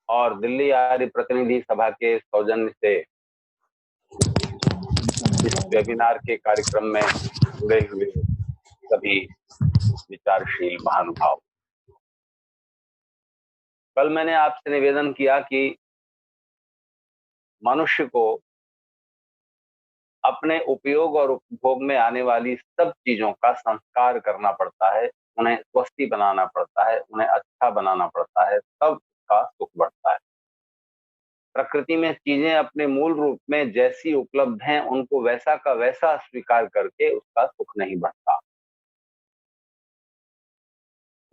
और दिल्ली आर्य प्रतिनिधि सभा के सौजन्य से इस वेबिनार के कार्यक्रम में जुड़े हुए सभी विचारशील महानुभाव, कल मैंने आपसे निवेदन किया कि मनुष्य को अपने उपयोग और उपभोग में आने वाली सब चीजों का संस्कार करना पड़ता है, उन्हें स्वस्ति बनाना पड़ता है, उन्हें अच्छा बनाना पड़ता है, तब उसका सुख बढ़ता है। प्रकृति में चीजें अपने मूल रूप में जैसी उपलब्ध हैं उनको वैसा का वैसा स्वीकार करके उसका सुख नहीं बढ़ता।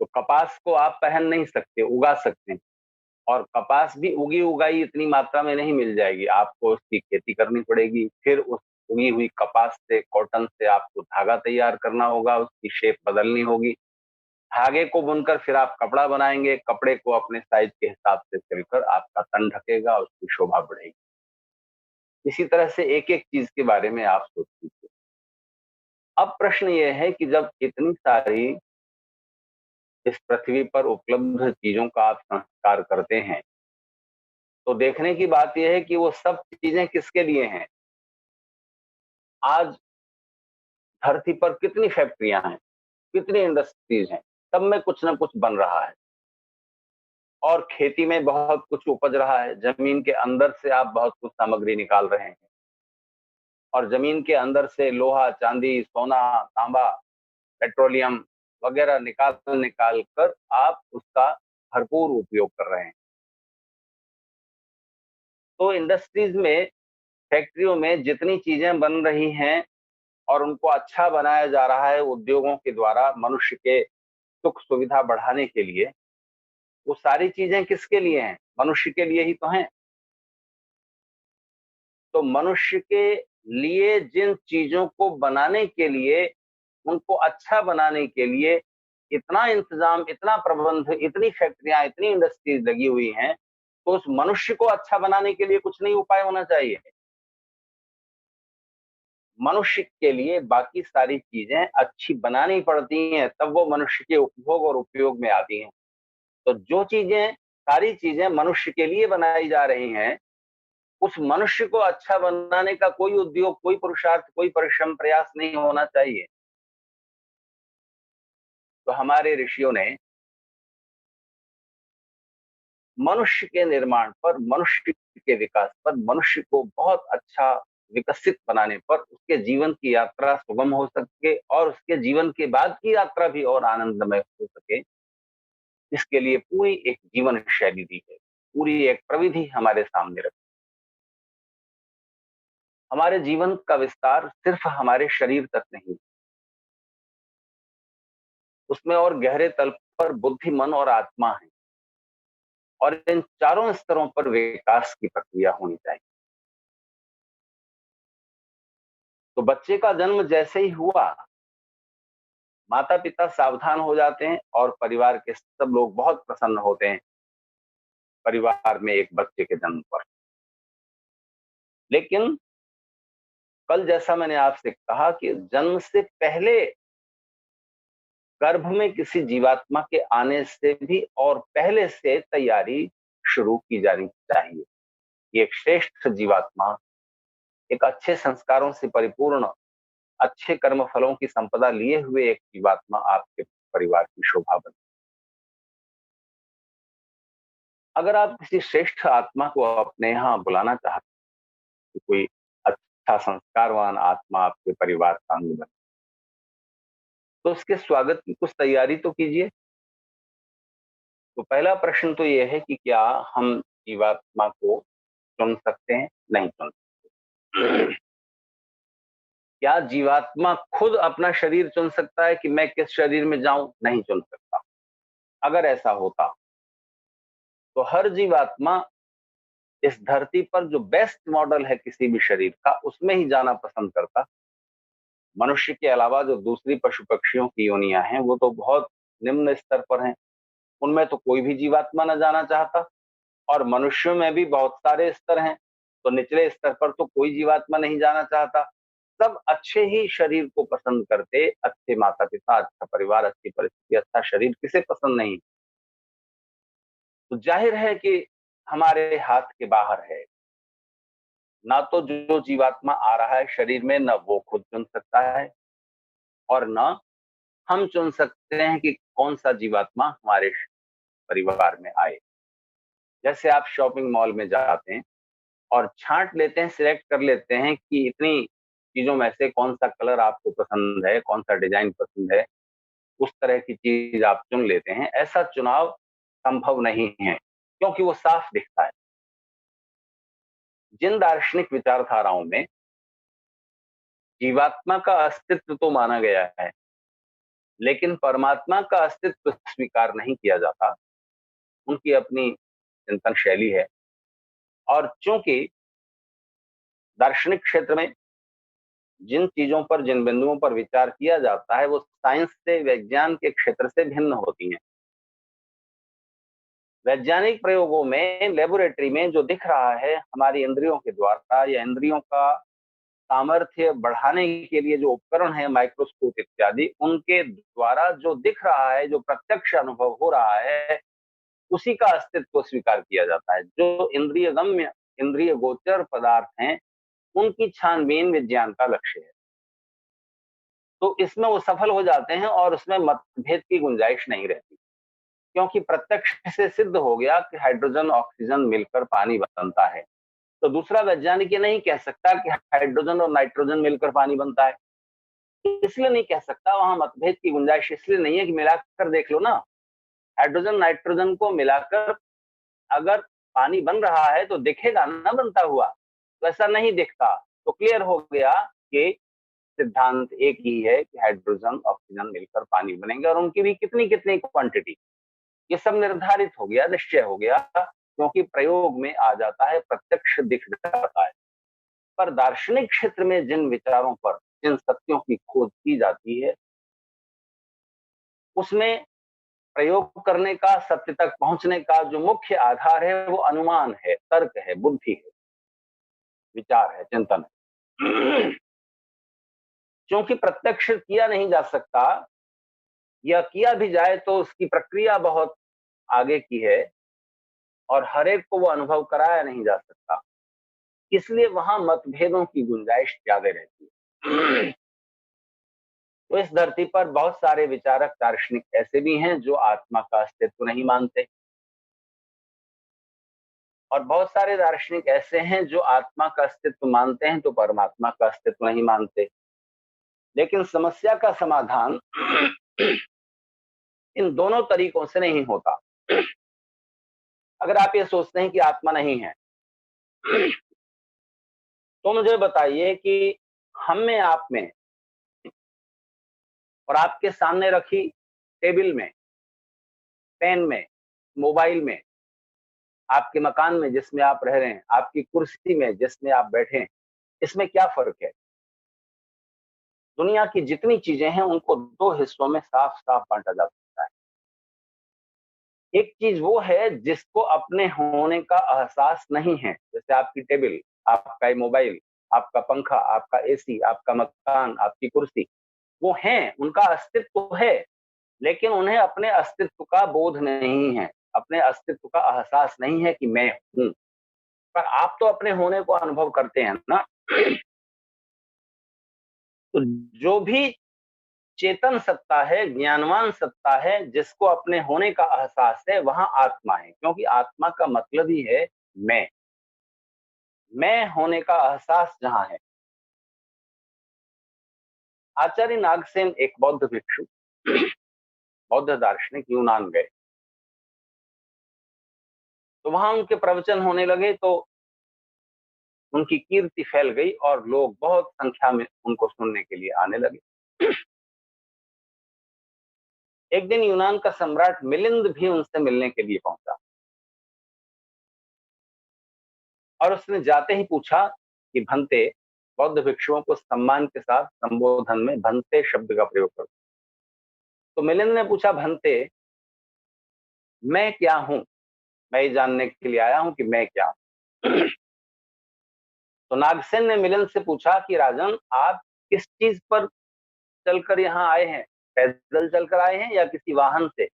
तो कपास को आप पहन नहीं सकते, उगा सकते हैं, और कपास भी उगी उगाई इतनी मात्रा में नहीं मिल जाएगी, आपको उसकी खेती करनी पड़ेगी, फिर उस उगी हुई कपास से, कॉटन से आपको धागा तैयार करना होगा, उसकी शेप बदलनी होगी, धागे को बुनकर फिर आप कपड़ा बनाएंगे, कपड़े को अपने साइज के हिसाब से सिलकर आपका तन ढकेगा, उसकी शोभा बढ़ेगी। इसी तरह से एक एक चीज के बारे में आप सोच लीजिए। अब प्रश्न ये है कि जब इतनी सारी इस पृथ्वी पर उपलब्ध चीजों का आप संस्कार करते हैं, तो देखने की बात यह है कि वो सब चीजें किसके लिए हैं। आज धरती पर कितनी फैक्ट्रियां हैं, कितनी इंडस्ट्रीज हैं, सब में कुछ ना कुछ बन रहा है, और खेती में बहुत कुछ उपज रहा है, जमीन के अंदर से आप बहुत कुछ सामग्री निकाल रहे हैं, और जमीन के अंदर से लोहा, चांदी, सोना, तांबा, पेट्रोलियम वगैरह निकाल निकाल कर आप उसका भरपूर उपयोग कर रहे हैं। तो इंडस्ट्रीज में, फैक्ट्रियों में जितनी चीजें बन रही हैं और उनको अच्छा बनाया जा रहा है उद्योगों के द्वारा मनुष्य के सुख सुविधा बढ़ाने के लिए, वो सारी चीजें किसके लिए हैं? मनुष्य के लिए ही तो हैं। तो मनुष्य के लिए जिन चीजों को बनाने के लिए, उनको अच्छा बनाने के लिए इतना इंतजाम, इतना प्रबंध, इतनी फैक्ट्रियां, इतनी इंडस्ट्रीज लगी हुई हैं, तो उस मनुष्य को अच्छा बनाने के लिए कुछ नहीं उपाय होना चाहिए? मनुष्य के लिए बाकी सारी चीजें अच्छी बनानी पड़ती हैं, तब वो मनुष्य के उपभोग और उपयोग में आती हैं। तो जो चीजें, सारी चीजें मनुष्य के लिए बनाई जा रही हैं, उस मनुष्य को अच्छा बनाने का कोई उद्योग, कोई पुरुषार्थ, कोई परिश्रम, प्रयास नहीं होना चाहिए। तो हमारे ऋषियों ने मनुष्य के निर्माण पर, मनुष्य के विकास पर, मनुष्य को बहुत अच्छा विकसित बनाने पर, उसके जीवन की यात्रा सुगम हो सके और उसके जीवन के बाद की यात्रा भी और आनंदमय हो सके, इसके लिए पूरी एक जीवन शैली दी है, पूरी एक प्रविधि हमारे सामने रखी। हमारे जीवन का विस्तार सिर्फ हमारे शरीर तक नहीं, उसमें और गहरे तल पर बुद्धि, मन और आत्मा है, और इन चारों स्तरों पर विकास की प्रक्रिया होनी चाहिए। तो बच्चे का जन्म जैसे ही हुआ, माता पिता सावधान हो जाते हैं और परिवार के सब लोग बहुत प्रसन्न होते हैं परिवार में एक बच्चे के जन्म पर। लेकिन कल जैसा मैंने आपसे कहा कि जन्म से पहले गर्भ में किसी जीवात्मा के आने से भी और पहले से तैयारी शुरू की जानी चाहिए। ये एक श्रेष्ठ जीवात्मा, एक अच्छे संस्कारों से परिपूर्ण, अच्छे कर्म फलों की संपदा लिए हुए एक जीवात्मा आपके परिवार की शोभा बने। अगर आप किसी श्रेष्ठ आत्मा को अपने यहाँ बुलाना चाहते हैं कि कोई अच्छा संस्कारवान आत्मा आपके परिवार का अंग बने, तो उसके स्वागत की कुछ तैयारी तो कीजिए। तो पहला प्रश्न तो यह है कि क्या हम जीवात्मा को चुन सकते हैं? नहीं चुन सकते। क्या जीवात्मा खुद अपना शरीर चुन सकता है कि मैं किस शरीर में जाऊं? नहीं चुन सकता। अगर ऐसा होता तो हर जीवात्मा इस धरती पर जो बेस्ट मॉडल है किसी भी शरीर का, उसमें ही जाना पसंद करता। मनुष्य के अलावा जो दूसरी पशु पक्षियों की योनियां हैं, वो तो बहुत निम्न स्तर पर हैं, उनमें तो कोई भी जीवात्मा न जाना चाहता। और मनुष्यों में भी बहुत सारे स्तर हैं, तो निचले स्तर पर तो कोई जीवात्मा नहीं जाना चाहता। सब अच्छे ही शरीर को पसंद करते, अच्छे माता पिता, अच्छा परिवार, अच्छी परिस्थिति, अच्छा शरीर किसे पसंद नहीं। तो जाहिर है कि हमारे हाथ के बाहर है। ना तो जो जीवात्मा आ रहा है शरीर में, न वो खुद चुन सकता है, और न हम चुन सकते हैं कि कौन सा जीवात्मा हमारे परिवार में आए। जैसे आप शॉपिंग मॉल में जाते हैं और छांट लेते हैं, सिलेक्ट कर लेते हैं कि इतनी चीजों में से कौन सा कलर आपको पसंद है, कौन सा डिजाइन पसंद है, उस तरह की चीज आप चुन लेते हैं। ऐसा चुनाव संभव नहीं है, क्योंकि वो साफ दिखता है। जिन दार्शनिक विचारधाराओं में जीवात्मा का अस्तित्व तो माना गया है, लेकिन परमात्मा का अस्तित्व स्वीकार नहीं किया जाता, उनकी अपनी चिंतन शैली है। और चूंकि दार्शनिक क्षेत्र में जिन चीजों पर, जिन बिंदुओं पर विचार किया जाता है, वो साइंस से, विज्ञान के क्षेत्र से भिन्न होती हैं। वैज्ञानिक प्रयोगों में, लेबोरेटरी में जो दिख रहा है हमारी इंद्रियों के द्वारा, या इंद्रियों का सामर्थ्य बढ़ाने के लिए जो उपकरण है, माइक्रोस्कोप इत्यादि, उनके द्वारा जो दिख रहा है, जो प्रत्यक्ष अनुभव हो रहा है, उसी का अस्तित्व स्वीकार किया जाता है। जो इंद्रिय गम्य, इंद्रिय गोचर पदार्थ हैं, उनकी छानबीन विज्ञान का लक्ष्य है। तो इसमें वो सफल हो जाते हैं और उसमें मतभेद की गुंजाइश नहीं रहती, क्योंकि प्रत्यक्ष से सिद्ध हो गया कि हाइड्रोजन ऑक्सीजन मिलकर पानी बनता है। तो दूसरा वैज्ञानिक ये नहीं कह सकता कि हाइड्रोजन और नाइट्रोजन मिलकर पानी बनता है। इसलिए नहीं कह सकता, वहां मतभेद की गुंजाइश इसलिए नहीं है कि मिलाकर देख लो ना। हाइड्रोजन नाइट्रोजन को मिलाकर अगर पानी बन रहा है तो दिखेगा ना बनता हुआ, तो ऐसा नहीं दिखता। तो क्लियर हो गया कि सिद्धांत एक ही है कि हाइड्रोजन ऑक्सीजन मिलकर पानी बनेंगे, और उनकी भी कितनी कितनी क्वांटिटी, ये सब निर्धारित हो गया, निश्चय हो गया, क्योंकि प्रयोग में आ जाता है, प्रत्यक्ष दिख जाता है। पर दार्शनिक क्षेत्र में जिन विचारों पर, जिन सत्यों की खोज की जाती है, उसमें प्रयोग करने का, सत्य तक पहुंचने का जो मुख्य आधार है, वो अनुमान है, तर्क है, बुद्धि है, विचार है, चिंतन है। क्योंकि प्रत्यक्ष किया नहीं जा सकता, या किया भी जाए तो उसकी प्रक्रिया बहुत आगे की है, और हर एक को वो अनुभव कराया नहीं जा सकता, इसलिए वहां मतभेदों की गुंजाइश ज्यादा रहती है। तो इस धरती पर बहुत सारे विचारक, दार्शनिक ऐसे भी हैं जो आत्मा का अस्तित्व नहीं मानते, और बहुत सारे दार्शनिक ऐसे हैं जो आत्मा का अस्तित्व मानते हैं तो परमात्मा का अस्तित्व नहीं मानते। लेकिन समस्या का समाधान इन दोनों तरीकों से नहीं होता। अगर आप ये सोचते हैं कि आत्मा नहीं है, तो मुझे बताइए कि हम में, आप में, और आपके सामने रखी टेबल में, पेन में, मोबाइल में, आपके मकान में जिसमें आप रह रहे हैं, आपकी कुर्सी में जिसमें आप बैठे हैं, इसमें क्या फर्क है? दुनिया की जितनी चीजें हैं उनको दो हिस्सों में साफ साफ बांटा जा सकता है। एक चीज वो है जिसको अपने होने का एहसास नहीं है, जैसे आपकी टेबल, आपका मोबाइल, आपका पंखा, आपका एसी, आपका मकान, आपकी कुर्सी, वो हैं, उनका अस्तित्व है, लेकिन उन्हें अपने अस्तित्व का बोध नहीं है, अपने अस्तित्व का एहसास नहीं है कि मैं हूं। पर आप तो अपने होने को अनुभव करते हैं ना। तो जो भी चेतन सत्ता है, ज्ञानवान सत्ता है, जिसको अपने होने का एहसास है, वहां आत्मा है, क्योंकि आत्मा का मतलब ही है मैं। मैं होने का एहसास जहां है। आचार्य नागसेन एक बौद्ध भिक्षु, बौद्ध दार्शनिक, यूनान गए, तो वहां उनके प्रवचन होने लगे, तो उनकी कीर्ति फैल गई और लोग बहुत संख्या में उनको सुनने के लिए आने लगे। एक दिन यूनान का सम्राट मिलिंद भी उनसे मिलने के लिए पहुंचा, और उसने जाते ही पूछा कि भंते, बौद्ध भिक्षुओं को सम्मान के साथ संबोधन में भंते शब्द का प्रयोग करो। तो मिलिंद ने पूछा, भंते, मैं क्या हूं? मैं ये जानने के लिए आया हूं कि मैं क्या हूं। तो नागसेन ने मिलिंद से पूछा कि राजन, आप किस चीज पर चलकर यहाँ आए हैं? पैदल चलकर आए हैं या किसी वाहन से?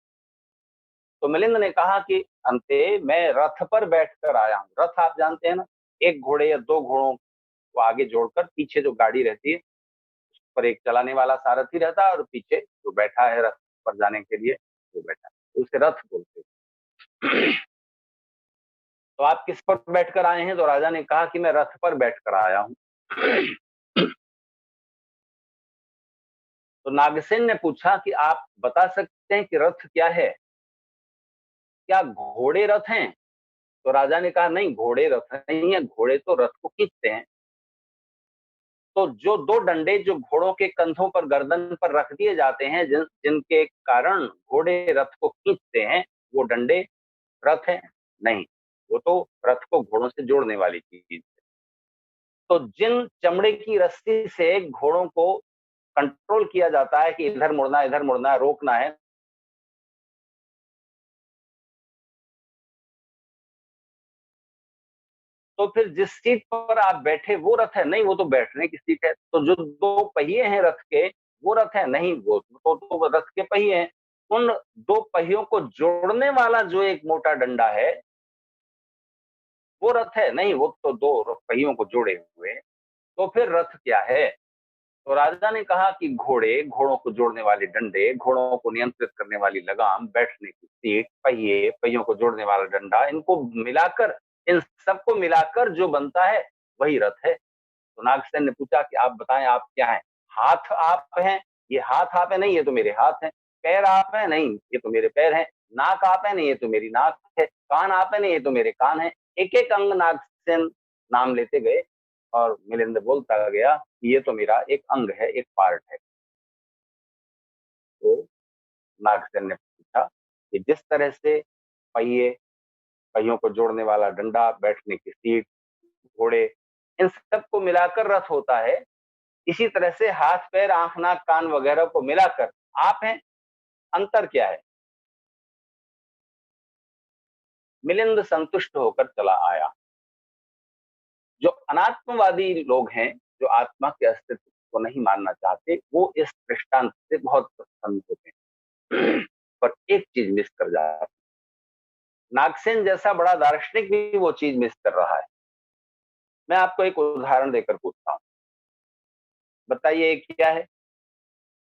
तो मिलिंद ने कहा कि अंते मैं रथ पर बैठकर आया हूँ। रथ आप जानते हैं ना, एक घोड़े या दो घोड़ों को आगे जोड़कर पीछे जो गाड़ी रहती है, उस पर एक चलाने वाला सारथी रहता है और पीछे जो बैठा है रथ पर जाने के लिए वो बैठा है, तो उसे रथ बोलते हैं। तो आप किस पर बैठकर आए हैं? तो राजा ने कहा कि मैं रथ पर बैठकर आया हूं। तो नागसेन ने पूछा कि आप बता सकते हैं कि रथ क्या है, क्या घोड़े रथ हैं? तो राजा ने कहा नहीं, घोड़े रथ नहीं है, घोड़े तो रथ को खींचते हैं। तो जो दो डंडे जो घोड़ों के कंधों पर गर्दन पर रख दिए जाते हैं, जिनके कारण घोड़े रथ को खींचते हैं, वो डंडे रथ हैं? नहीं, वो तो रथ को घोड़ों से जोड़ने वाली चीज। तो जिन चमड़े की रस्सी से घोड़ों को कंट्रोल किया जाता है कि इधर मुड़ना है, रोकना है, तो फिर जिस सीट पर आप बैठे वो रथ है? नहीं, वो तो बैठने की सीट है। तो जो दो पहिए हैं रथ के, वो रथ है? नहीं, वो तो रथ के पहिए हैं। उन दो पहियों को जोड़ने वाला जो एक मोटा डंडा है, वो रथ है? नहीं, वो तो दो पहियों को जोड़े हुए। तो फिर रथ क्या है? तो राजा ने कहा कि घोड़े, घोड़ों को जोड़ने वाले डंडे, घोड़ों को नियंत्रित करने वाली लगाम, बैठने की सीट, पहिए, पहियों को जोड़ने वाला डंडा, इनको मिलाकर, इन सबको मिलाकर जो बनता है वही रथ है। तो नागसेन ने पूछा कि आप बताएं, आप क्या हैं? हाथ आप हैं? ये हाथ आप है? नहीं, ये तो मेरे हाथ हैं। पैर आप हैं? नहीं, ये तो मेरे पैर हैं। नाक आप है? नहीं, ये तो मेरी नाक है। कान आप है? नहीं, ये तो मेरे कान है। एक एक अंग नागसेन नाम लेते गए और मिलिंद बोलता गया कि ये तो मेरा एक अंग है, एक पार्ट है। तो नागसेन ने पूछा कि जिस तरह से पहिए, पहियों को जोड़ने वाला डंडा, बैठने की सीट, घोड़े, इन सबको मिलाकर रथ होता है, इसी तरह से हाथ पैर आंख नाक कान वगैरह को मिलाकर आप हैं। अंतर क्या है? मिलिंद संतुष्ट होकर चला आया। जो अनात्मवादी लोग हैं, जो आत्मा के अस्तित्व को नहीं मानना चाहते, वो इस दृष्टांत से बहुत प्रसन्न होते हैं। पर एक चीज मिस कर जाते, नागसेन जैसा बड़ा दार्शनिक भी वो चीज मिस कर रहा है। मैं आपको एक उदाहरण देकर पूछता हूँ, बताइए ये क्या है?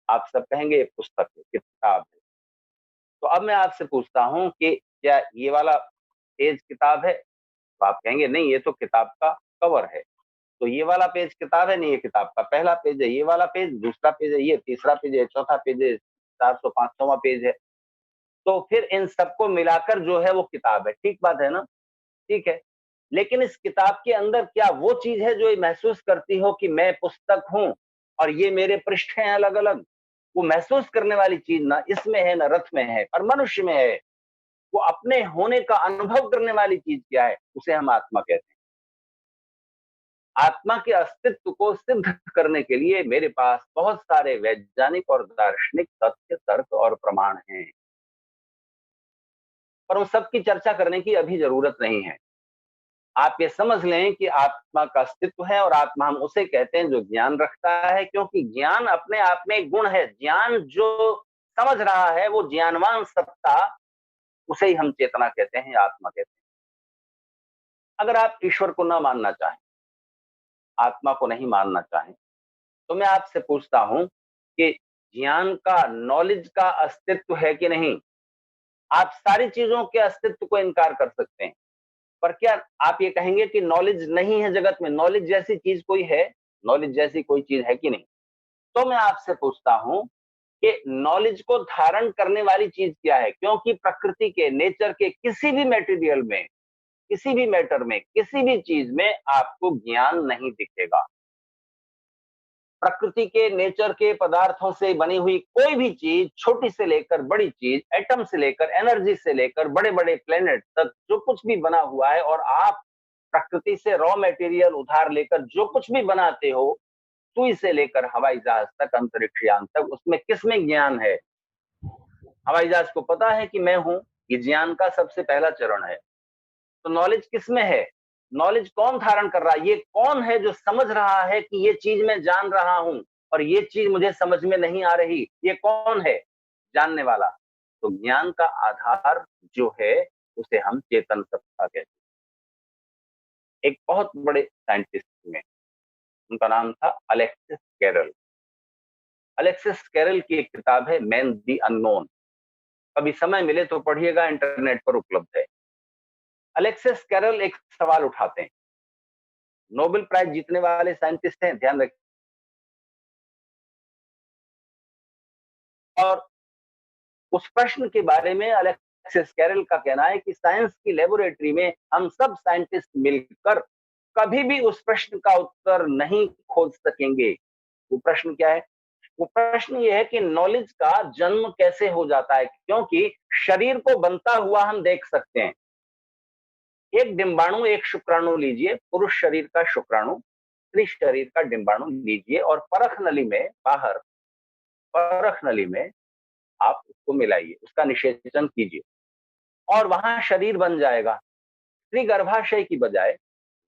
आप सब कहेंगे ये पुस्तक है, किताब है। तो अब मैं आपसे पूछता हूँ कि क्या ये वाला पेज किताब है? तो आप कहेंगे नहीं, ये तो किताब का कवर है। तो ये वाला पेज किताब है? नहीं, ये किताब का पहला पेज है। ये वाला पेज दूसरा पेज है, ये तीसरा पेज है, चौथा पेज है, 400-500वां पेज है। तो फिर इन सबको मिलाकर जो है वो किताब है। ठीक बात है ना? ठीक है। लेकिन इस किताब के अंदर क्या वो चीज है जो ये महसूस करती हो कि मैं पुस्तक हूं और ये मेरे पृष्ठ हैं अलग अलग? वो महसूस करने वाली चीज ना इसमें है, ना रथ में है, पर मनुष्य में है। वो अपने होने का अनुभव करने वाली चीज क्या है? उसे हम आत्मा कहते हैं। आत्मा के अस्तित्व को सिद्ध करने के लिए मेरे पास बहुत सारे वैज्ञानिक और दार्शनिक तथ्य, तर्क और प्रमाण हैं, पर उन सब की चर्चा करने की अभी जरूरत नहीं है। आप ये समझ लें कि आत्मा का अस्तित्व है, और आत्मा हम उसे कहते हैं जो ज्ञान रखता है, क्योंकि ज्ञान अपने आप में एक गुण है। ज्ञान जो समझ रहा है, वो ज्ञानवान सत्ता, उसे ही हम चेतना कहते हैं, आत्मा कहते हैं। अगर आप ईश्वर को ना मानना चाहें, आत्मा को नहीं मानना चाहें, तो मैं आपसे पूछता हूं कि ज्ञान का, नॉलेज का अस्तित्व है कि नहीं? आप सारी चीजों के अस्तित्व को इनकार कर सकते हैं, पर क्या आप ये कहेंगे कि नॉलेज नहीं है जगत में? नॉलेज जैसी चीज कोई है? नॉलेज जैसी कोई चीज है कि नहीं? तो मैं आपसे पूछता हूं कि नॉलेज को धारण करने वाली चीज क्या है? क्योंकि प्रकृति के, नेचर के किसी भी मटेरियल में, किसी भी मैटर में, किसी भी चीज में आपको ज्ञान नहीं दिखेगा। प्रकृति के, नेचर के पदार्थों से बनी हुई कोई भी चीज, छोटी से लेकर बड़ी चीज, एटम से लेकर, एनर्जी से लेकर बड़े बड़े प्लेनेट तक, जो कुछ भी बना हुआ है, और आप प्रकृति से रॉ मटेरियल उधार लेकर जो कुछ भी बनाते हो, सुई से लेकर हवाई जहाज तक, अंतरिक्ष यान तक, उसमें किसमें ज्ञान है? हवाई जहाज को पता है कि मैं हूं, ये ज्ञान का सबसे पहला चरण है। तो नॉलेज किसमें है? नॉलेज कौन धारण कर रहा है? ये कौन है जो समझ रहा है कि ये चीज मैं जान रहा हूं और ये चीज मुझे समझ में नहीं आ रही? ये कौन है जानने वाला? तो ज्ञान का आधार जो है उसे हम चेतन सत्ता कहते हैं। एक बहुत बड़े साइंटिस्ट में, उनका नाम था अलेक्सिस कैरल। अलेक्सिस कैरल की एक किताब है मैन द अननोन, कभी समय मिले तो पढ़िएगा, इंटरनेट पर उपलब्ध है। अलेक्सिस कैरल एक सवाल उठाते हैं, नोबेल प्राइज जीतने वाले साइंटिस्ट हैं, ध्यान रखिए, और उस प्रश्न के बारे में अलेक्सिस कैरल का कहना है कि साइंस की लेबोरेटरी में हम सब साइंटिस्ट मिलकर कभी भी उस प्रश्न का उत्तर नहीं खोज सकेंगे। वो प्रश्न क्या है? वो प्रश्न ये है कि नॉलेज का जन्म कैसे हो जाता है, क्योंकि शरीर को बनता हुआ हम देख सकते हैं। एक डिंबाणु, एक शुक्राणु लीजिए, पुरुष शरीर का शुक्राणु, स्त्री शरीर का डिंबाणु लीजिए और परख नली में, बाहर परख नली में आप उसको मिलाइए, उसका निषेचन कीजिए और वहां शरीर बन जाएगा। स्त्री गर्भाशय की बजाय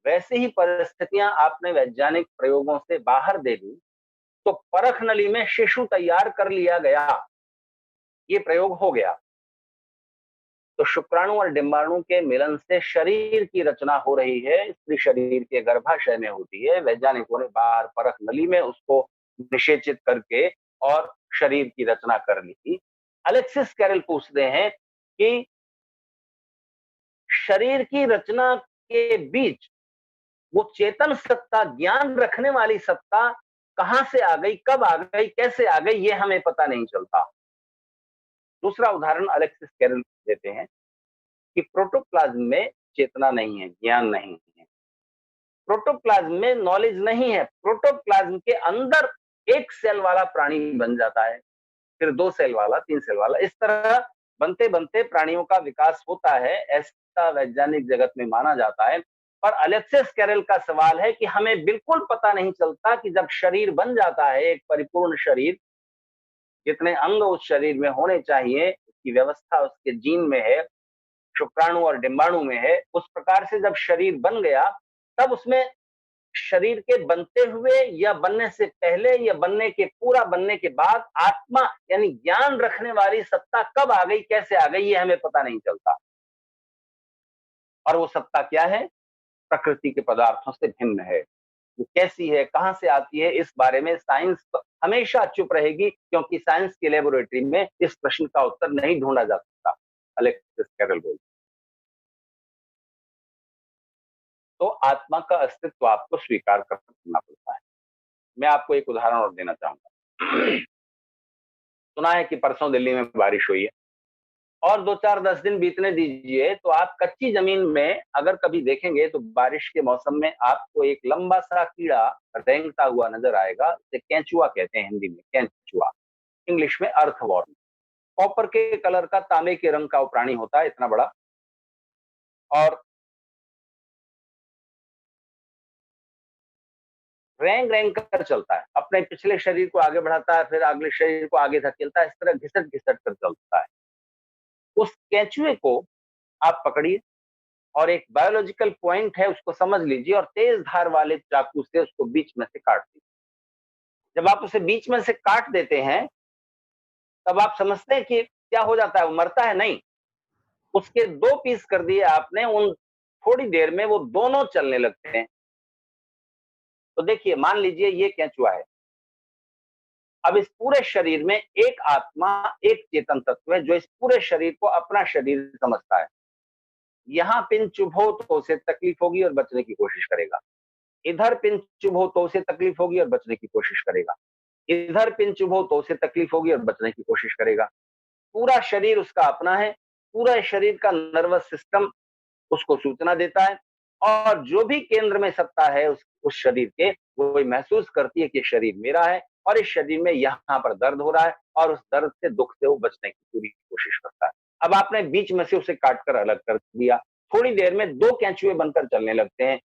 वैसे ही परिस्थितियां आपने वैज्ञानिक प्रयोगों से बाहर दे दी तो परख नली में शिशु तैयार कर लिया गया, ये प्रयोग हो गया। तो शुक्राणु और डिंबाणु के मिलन से शरीर की रचना हो रही है, स्त्री शरीर के गर्भाशय में होती है। वैज्ञानिकों ने बाहर परख नली में उसको निषेचित करके और शरीर की रचना कर ली। अलेक्सिस कैरल पूछते हैं कि शरीर की रचना के बीच वो चेतन सत्ता, ज्ञान रखने वाली सत्ता कहां से आ गई, कब आ गई, कैसे आ गई, ये हमें पता नहीं चलता। दूसरा उदाहरण अलेक्सिस कैरल देते हैं कि प्रोटोप्लाज्म में चेतना नहीं है, ज्ञान नहीं है, प्रोटोप्लाज्म में नॉलेज नहीं है। प्रोटोप्लाज्म के अंदर एक सेल वाला प्राणी बन जाता है, फिर 2 सेल वाला, 3 सेल वाला, इस तरह बनते बनते प्राणियों का विकास होता है, ऐसा वैज्ञानिक जगत में माना जाता है। पर अलेक्सिस कैरल का सवाल है कि हमें बिल्कुल पता नहीं चलता कि जब शरीर बन जाता है, एक परिपूर्ण शरीर, जितने अंग उस शरीर में होने चाहिए, उसकी व्यवस्था उसके जीन में है, शुक्राणु और डिंबाणु में है, उस प्रकार से जब शरीर बन गया, तब उसमें शरीर के बनते हुए या बनने से पहले या बनने के पूरा बनने के बाद आत्मा यानी ज्ञान रखने वाली सत्ता कब आ गई, कैसे आ गई, ये हमें पता नहीं चलता। और वो सत्ता क्या है? प्रकृति के पदार्थों से भिन्न है। वो कैसी है, कहां से आती है, इस बारे में साइंस हमेशा चुप रहेगी, क्योंकि साइंस की लेबोरेटरी में इस प्रश्न का उत्तर नहीं ढूंढा जा सकता। अलेक्सिस कैरल बोलते। तो आत्मा का अस्तित्व आपको स्वीकार करना पड़ता है। मैं आपको एक उदाहरण और देना चाहूंगा। सुना है कि परसों दिल्ली में बारिश हुई है और 2-4-10 दिन बीतने दीजिए तो आप कच्ची जमीन में अगर कभी देखेंगे तो बारिश के मौसम में आपको एक लंबा सा कीड़ा रेंगता हुआ नजर आएगा। इसे केंचुआ कहते हैं, हिंदी में केंचुआ, इंग्लिश में अर्थवॉर्म। कॉपर के कलर का, तांबे के रंग का वो प्राणी होता है, इतना बड़ा, और रेंग रेंग कर चलता है, अपने पिछले शरीर को आगे बढ़ाता है, फिर अगले शरीर को आगे धकेलता है, इस तरह घिसट घिसट कर चलता है। उस केंचुए को आप पकड़िए और एक बायोलॉजिकल पॉइंट है उसको समझ लीजिए और तेज धार वाले चाकू से उसको बीच में से काट दीजिए। जब आप उसे बीच में से काट देते हैं तब आप समझते हैं कि क्या हो जाता है, वो मरता है? नहीं, उसके 2 पीस कर दिए आपने, उन थोड़ी देर में वो दोनों चलने लगते हैं। तो देखिए, मान लीजिए ये केंचुआ है, अब इस पूरे शरीर में एक आत्मा, एक चेतन तत्व है जो इस पूरे शरीर को अपना शरीर समझता है। यहां पिन चुभो तो उसे तकलीफ होगी और बचने की कोशिश करेगा, इधर पिन चुभो तो उसे तकलीफ होगी और बचने की कोशिश करेगा, इधर पिन चुभो तो उसे तकलीफ होगी और बचने की कोशिश करेगा। पूरा शरीर उसका अपना है, पूरा शरीर का नर्वस सिस्टम उसको सूचना देता है और जो भी केंद्र में सत्ता है उस शरीर के, वो महसूस करती है कि शरीर मेरा है और इस शरीर में यहाँ पर दर्द हो रहा है और उस दर्द से, दुख से वो बचने की पूरी कोशिश करता है। अब आपने बीच में से उसे काटकर अलग कर दिया, थोड़ी देर में 2 केंचुए बनकर चलने लगते हैं।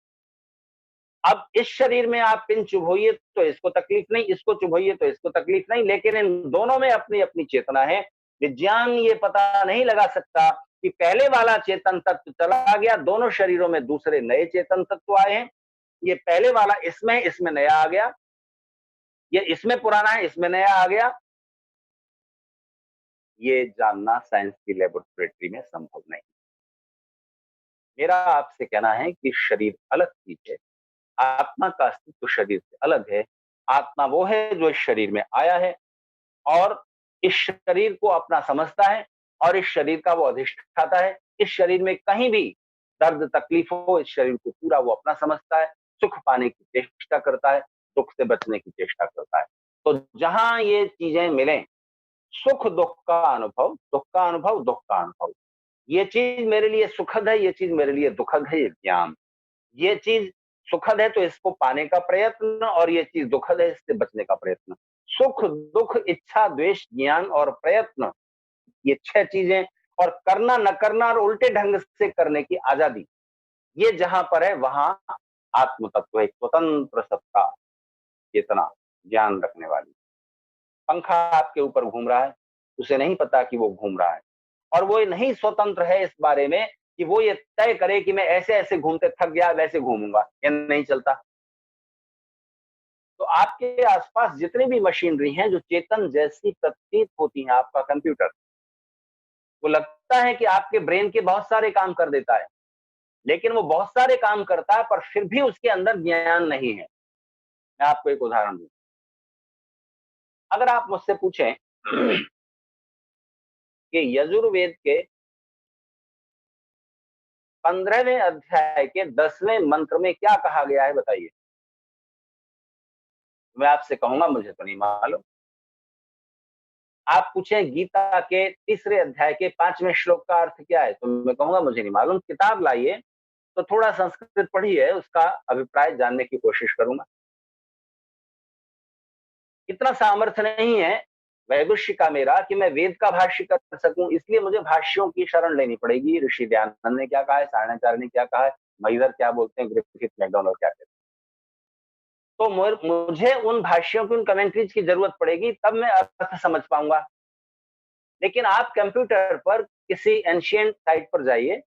अब इस शरीर में आप पिन चुभोइए तो इसको तकलीफ नहीं, इसको चुभोइए तो इसको तकलीफ नहीं, लेकिन इन दोनों में अपनी अपनी चेतना है। विज्ञान ये पता नहीं लगा सकता कि पहले वाला चेतन तत्व चला गया, दोनों शरीरों में दूसरे नए चेतन तत्व आए हैं, ये पहले वाला इसमें नया आ गया, ये इसमें पुराना है, इसमें नया आ गया। ये जानना साइंस की लेबोरेटरी में संभव नहीं। मेरा आपसे कहना है कि शरीर अलग चीज है, आत्मा का अस्तित्व शरीर से अलग है। आत्मा वो है जो इस शरीर में आया है और इस शरीर को अपना समझता है और इस शरीर का वो अधिष्ठाता है। इस शरीर में कहीं भी दर्द तकलीफ हो, इस शरीर को पूरा वो अपना समझता है, सुख पाने की चेष्टा करता है, दुख से बचने की चेष्टा करता है। तो जहां ये चीजें मिलें, सुख दुख का अनुभव, दुख का अनुभव, दुख का अनुभव, ये चीज मेरे लिए सुखद है, ये चीज मेरे लिए दुखद है, ये ज्ञान। ये चीज सुखद है तो इसको पाने का प्रयत्न, और ये चीज दुखद है इससे बचने का प्रयत्न। सुख दुख इच्छा द्वेष ज्ञान और प्रयत्न, ये 6 चीजें, और करना न करना और उल्टे ढंग से करने की आजादी, ये जहां पर है वहां आत्म तत्व एक स्वतंत्र सत्ता, चेतना, ज्ञान रखने वाली। पंखा आपके ऊपर घूम रहा है, उसे नहीं पता कि वो घूम रहा है, और वो नहीं स्वतंत्र है इस बारे में कि वो ये तय करे कि मैं ऐसे ऐसे घूमते थक गया वैसे घूमूंगा, ये नहीं चलता। तो आपके आसपास जितनी भी मशीनरी हैं जो चेतन जैसी प्रतीत होती हैं, आपका कंप्यूटर, वो लगता है कि आपके ब्रेन के बहुत सारे काम कर देता है, लेकिन वो बहुत सारे काम करता है पर फिर भी उसके अंदर ज्ञान नहीं है। मैं आपको एक उदाहरण दूं। अगर आप मुझसे पूछें कि यजुर्वेद के 15वें अध्याय के 10वें मंत्र में क्या कहा गया है, बताइए। मैं आपसे कहूंगा मुझे तो नहीं मालूम। आप पूछें गीता के तीसरे अध्याय के 5वें श्लोक का अर्थ क्या है, तो मैं कहूंगा मुझे नहीं मालूम। किताब लाइए, तो थोड़ा संस्कृत पढ़िए, उसका अभिप्राय जानने की कोशिश करूंगा। इतना सामर्थ्य नहीं है वैदुष्य का मेरा कि मैं वेद का भाष्य कर सकूं, इसलिए मुझे भाष्यों की शरण लेनी पड़ेगी। ऋषि दयानंद ने क्या कहा है, सारणाचार्य ने क्या कहा है, महीधर क्या बोलते हैं, ग्रिफिथ मैकडॉनल्ड क्या कहते हैं। तो मुझे उन भाष्यों की, उन कमेंट्रीज की जरूरत पड़ेगी, तब मैं अर्थ समझ पाऊंगा। लेकिन आप कंप्यूटर पर किसी एंशियंट साइट पर जाइए,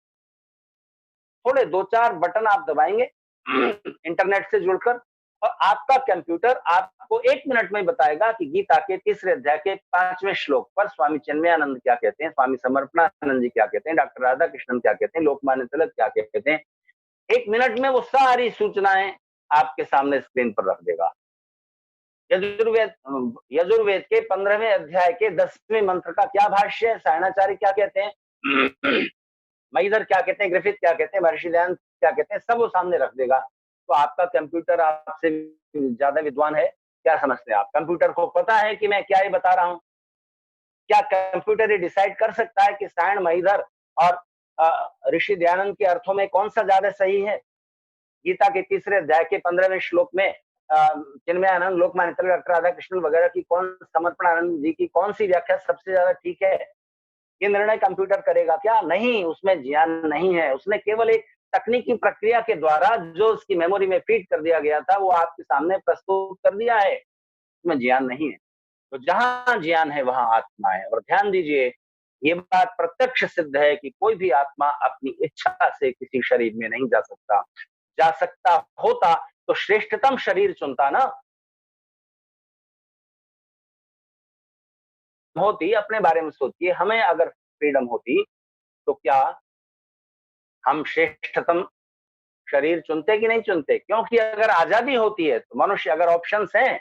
थोड़े 2-4 बटन आप दबाएंगे इंटरनेट से जुड़कर, और आपका कंप्यूटर आपको 1 मिनट में बताएगा कि गीता के तीसरे अध्याय के 5वें श्लोक पर स्वामी चिन्मयानंद क्या कहते हैं, स्वामी समर्पणानंद जी क्या कहते हैं, डॉक्टर राधा कृष्णन क्या कहते हैं, लोकमान्य तिलक क्या कहते हैं। 1 मिनट में वो सारी सूचनाएं आपके सामने स्क्रीन पर रख देगा। यजुर्वेद यजुर्वेद के 15वें अध्याय के 10वें मंत्र का क्या भाष्य है, सायणाचार्य क्या कहते हैं, महीधर क्या कहते हैं, ग्रिफिथ क्या कहते हैं, महर्षि दयानंद क्या कहते हैं, सब वो सामने रख देगा। तो आपका कंप्यूटर आपसे ज्यादा विद्वान है, क्या समझते हैं आप? कंप्यूटर को पता है कि मैं क्या ये बता रहा हूँ? क्या कंप्यूटर ये डिसाइड कर सकता है कि सायण, महीधर और ऋषि दयानंद के अर्थों में कौन सा ज्यादा सही है? गीता के तीसरे अध्याय के 15वें श्लोक में चिन्मयानंद, लोकमान्य तिलक, डॉक्टर राधा कृष्णन वगैरह की कौन, समर्पणानंद जी की कौन सी व्याख्या सबसे ज्यादा ठीक है, ये निर्णय कंप्यूटर करेगा क्या? नहीं, उसमें ज्ञान नहीं है। उसने केवल एक तकनीकी प्रक्रिया के द्वारा जो उसकी मेमोरी में फीड कर दिया गया था वो आपके सामने प्रस्तुत कर दिया है, उसमें ज्ञान नहीं है। तो जहां ज्ञान है वहां आत्मा है। और ध्यान दीजिए, ये बात प्रत्यक्ष सिद्ध है कि कोई भी आत्मा अपनी इच्छा से किसी शरीर में नहीं जा सकता। जा सकता होता तो श्रेष्ठतम शरीर चुनता ना। होती, अपने बारे में सोचिए, हमें अगर फ्रीडम होती तो क्या हम श्रेष्ठतम शरीर चुनते कि नहीं चुनते? क्योंकि अगर आजादी होती है तो मनुष्य, अगर ऑप्शंस हैं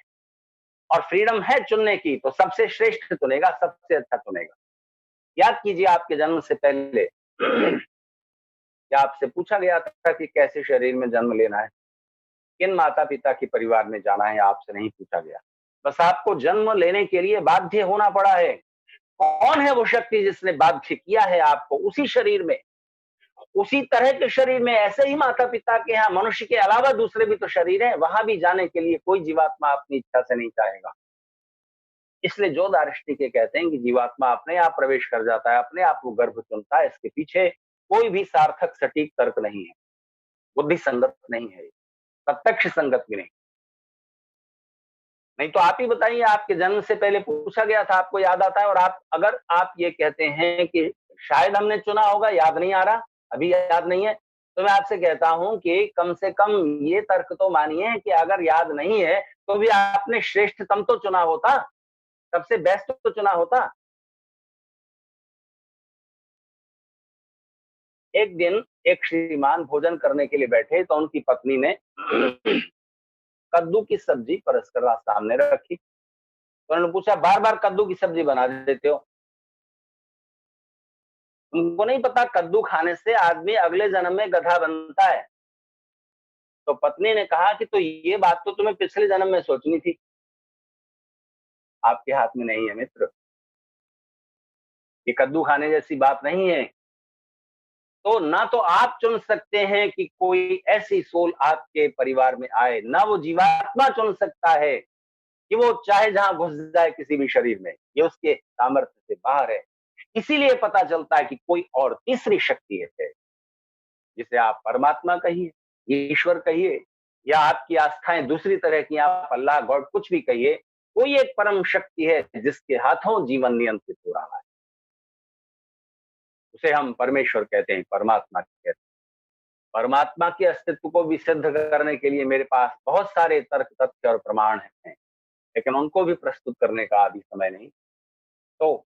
और फ्रीडम है चुनने की, तो सबसे श्रेष्ठ चुनेगा, सबसे अच्छा चुनेगा। याद कीजिए, आपके जन्म से पहले क्या आपसे पूछा गया था कि कैसे शरीर में जन्म लेना है, किन माता पिता के परिवार में जाना है? आपसे नहीं पूछा गया। बस आपको जन्म लेने के लिए बाध्य होना पड़ा है। कौन है वो शक्ति जिसने बाध्य किया है आपको उसी शरीर में, उसी तरह के शरीर में? ऐसे ही माता पिता के यहाँ मनुष्य के अलावा दूसरे भी तो शरीर हैं, वहां भी जाने के लिए कोई जीवात्मा अपनी इच्छा से नहीं चाहेगा। इसलिए जो दार्शनिक कहते हैं कि जीवात्मा अपने आप प्रवेश कर जाता है, अपने आप वो गर्भ चुनता है, इसके पीछे कोई भी सार्थक सटीक तर्क नहीं है, बुद्धि संगत नहीं है, प्रत्यक्ष संगत भी नहीं। नहीं तो आप ही बताइए, आपके जन्म से पहले पूछा गया था, आपको याद आता है? और आप, अगर आप ये कहते हैं कि शायद हमने चुना होगा, याद नहीं आ रहा, अभी याद नहीं है, तो मैं आपसे कहता हूं कि कम से कम ये तर्क तो मानिए कि अगर याद नहीं है तो भी आपने श्रेष्ठतम तो चुना होता, सबसे बेस्ट तो चुना होता। एक दिन एक श्रीमान भोजन करने के लिए बैठे तो उनकी पत्नी ने कद्दू की सब्जी परस कर सामने रखी। तो उन्होंने पूछा, बार बार कद्दू की सब्जी बना देते हो? उनको नहीं पता कद्दू खाने से आदमी अगले जन्म में गधा बनता है। तो पत्नी ने कहा कि तो ये बात तो तुम्हें पिछले जन्म में सोचनी थी, आपके हाथ में नहीं है मित्र। ये कद्दू खाने जैसी बात नहीं है। तो ना तो आप चुन सकते हैं कि कोई ऐसी सोल आपके परिवार में आए, ना वो जीवात्मा चुन सकता है कि वो चाहे जहां घुस जाए किसी भी शरीर में, ये उसके सामर्थ्य से बाहर है। इसीलिए पता चलता है कि कोई और तीसरी शक्ति है, जिसे आप परमात्मा कहिए, ईश्वर कहिए, या आपकी आस्थाएं दूसरी तरह की, आप अल्लाह गॉड कुछ भी कहिए, कोई एक परम शक्ति है जिसके हाथों जीवन नियंत्रित हो रहा है। उसे हम परमेश्वर कहते हैं, परमात्मा कहते हैं। परमात्मा के अस्तित्व को भी सिद्ध करने के लिए मेरे पास बहुत सारे तर्क, तथ्य और प्रमाण हैं, लेकिन उनको भी प्रस्तुत करने का अभी समय नहीं। तो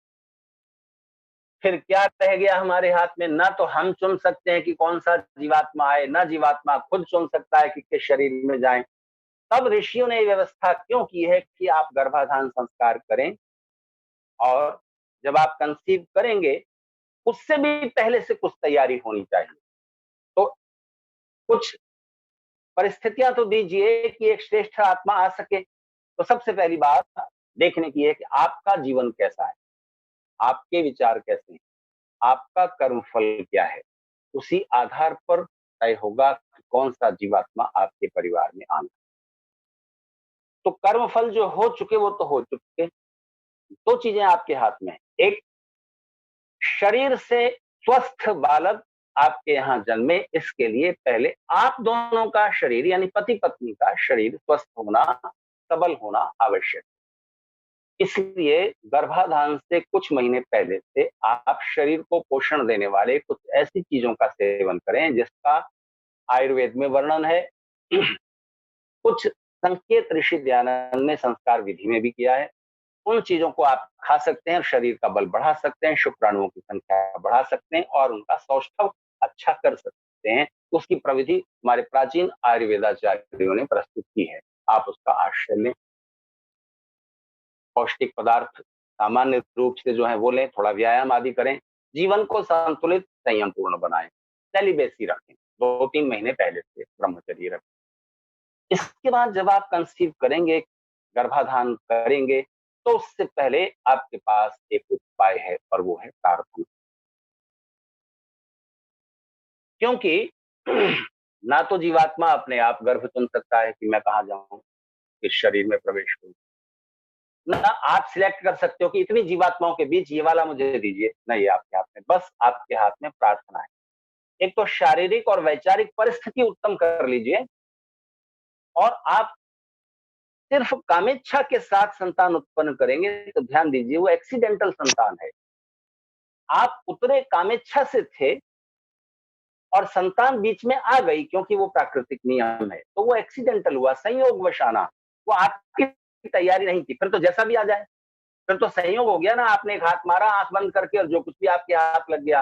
फिर क्या रह गया हमारे हाथ में? ना तो हम चुन सकते हैं कि कौन सा जीवात्मा आए, ना जीवात्मा खुद चुन सकता है कि किस शरीर में जाए। तब ऋषियों ने व्यवस्था क्यों की है कि आप गर्भाधान संस्कार करें, और जब आप कंसीव करेंगे उससे भी पहले से कुछ तैयारी होनी चाहिए। तो कुछ परिस्थितियां तो दीजिए कि एक श्रेष्ठ आत्मा आ सके। तो सबसे पहली बात देखने की है कि आपका जीवन कैसा है, आपके विचार कैसे हैं, आपका कर्मफल क्या है। उसी आधार पर तय होगा कि कौन सा जीवात्मा आपके परिवार में आना। तो कर्मफल जो हो चुके वो तो हो चुके। दो चीजें आपके हाथ में है। एक, शरीर से स्वस्थ बालक आपके यहाँ जन्मे, इसके लिए पहले आप दोनों का शरीर यानी पति पत्नी का शरीर स्वस्थ होना, सबल होना आवश्यक। इसलिए गर्भाधान से कुछ महीने पहले से आप शरीर को पोषण देने वाले कुछ ऐसी चीजों का सेवन करें जिसका आयुर्वेद में वर्णन है। कुछ संकेत ऋषि दयानंद ने संस्कार विधि में भी किया है। उन चीजों को आप खा सकते हैं, शरीर का बल बढ़ा सकते हैं, शुक्राणुओं की संख्या बढ़ा सकते हैं और उनका सौष्ठव अच्छा कर सकते हैं। उसकी प्रविधि हमारे प्राचीन आयुर्वेदाचार्यों ने प्रस्तुत की है, आप उसका आश्रय लें। पौष्टिक पदार्थ सामान्य रूप से जो है वो लें, थोड़ा व्यायाम आदि करें, जीवन को संतुलित संयम पूर्ण बनाएं, सेलिबेसी रखें, 2-3 महीने पहले से ब्रह्मचर्य रखें। इसके बाद जब आप कंसीव करेंगे, गर्भाधान करेंगे, तो उससे पहले आपके पास एक उपाय है और वो है प्रार्थना। क्योंकि ना तो जीवात्मा अपने आप गर्भ चुन सकता है कि मैं कहाँ जाऊं, किस शरीर में प्रवेश करूं, ना आप सिलेक्ट कर सकते हो कि इतनी जीवात्माओं के बीच ये वाला मुझे दीजिए। नहीं, आपके हाथ में, बस आपके हाथ में प्रार्थना है। एक तो शारीरिक और वैचारिक परिस्थिति उत्तम कर लीजिए, और आप सिर्फ कामेच्छा के साथ संतान उत्पन्न करेंगे तो ध्यान दीजिए वो एक्सीडेंटल संतान है। आप उतरे कामेच्छा से थे और संतान बीच में आ गई क्योंकि वो प्राकृतिक नियम है, तो वो एक्सीडेंटल हुआ, संयोगवश आना। वो आपकी तैयारी नहीं थी। फिर तो जैसा भी आ जाए, फिर तो संयोग हो गया ना, आपने एक हाथ मारा आंख बंद करके और जो कुछ भी आपके हाथ लग गया।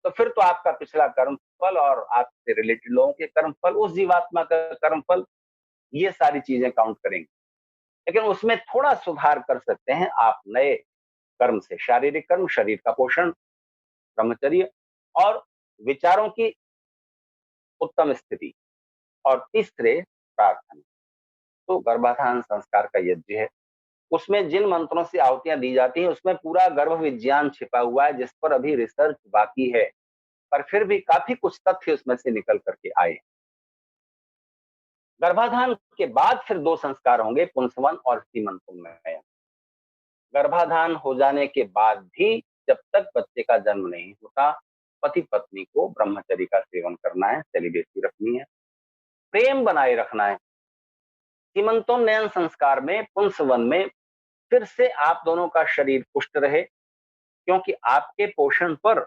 तो फिर तो आपका पिछला कर्मफल और आपसे रिलेटेड लोगों के कर्मफल, उस जीवात्मा का कर्मफल, ये सारी चीजें काउंट करेंगे। लेकिन उसमें थोड़ा सुधार कर सकते हैं आप नए कर्म से। शारीरिक कर्म, शरीर का पोषण, ब्रह्मचर्य, और विचारों की उत्तम स्थिति, और तीसरे प्रार्थना। तो गर्भाधान संस्कार का यज्ञ है, उसमें जिन मंत्रों से आहुतियां दी जाती हैं उसमें पूरा गर्भ विज्ञान छिपा हुआ है, जिस पर अभी रिसर्च बाकी है, पर फिर भी काफी कुछ तथ्य उसमें से निकल करके आए। गर्भाधान के बाद फिर 2 संस्कार होंगे, पुंसवन और सीमंतोन्नयन। गर्भाधान हो जाने के बाद भी जब तक बच्चे का जन्म नहीं होता, पति पत्नी को ब्रह्मचर्य का सेवन करना है, सेलिबेसी रखनी है, प्रेम बनाए रखना है। सीमंतोन्नयन संस्कार में, पुंसवन में, फिर से आप दोनों का शरीर पुष्ट रहे, क्योंकि आपके पोषण पर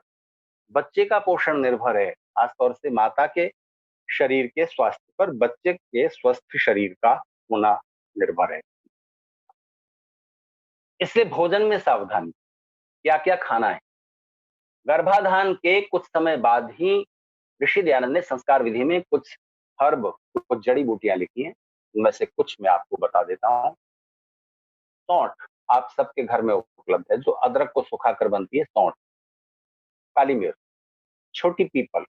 बच्चे का पोषण निर्भर है। खासतौर से माता के शरीर के स्वास्थ्य पर बच्चे के स्वस्थ शरीर का होना निर्भर है। इसलिए भोजन में सावधानी, क्या क्या खाना है। गर्भाधान के कुछ समय बाद ही ऋषि दयानंद ने संस्कार विधि में कुछ हर्ब, कुछ जड़ी बूटियां लिखी हैं। उनमें से कुछ मैं आपको बता देता हूँ। सौंठ आप सबके घर में उपलब्ध है, जो अदरक को सुखाकर बनती है। सौंठ, काली मिर्च, छोटी पीपल,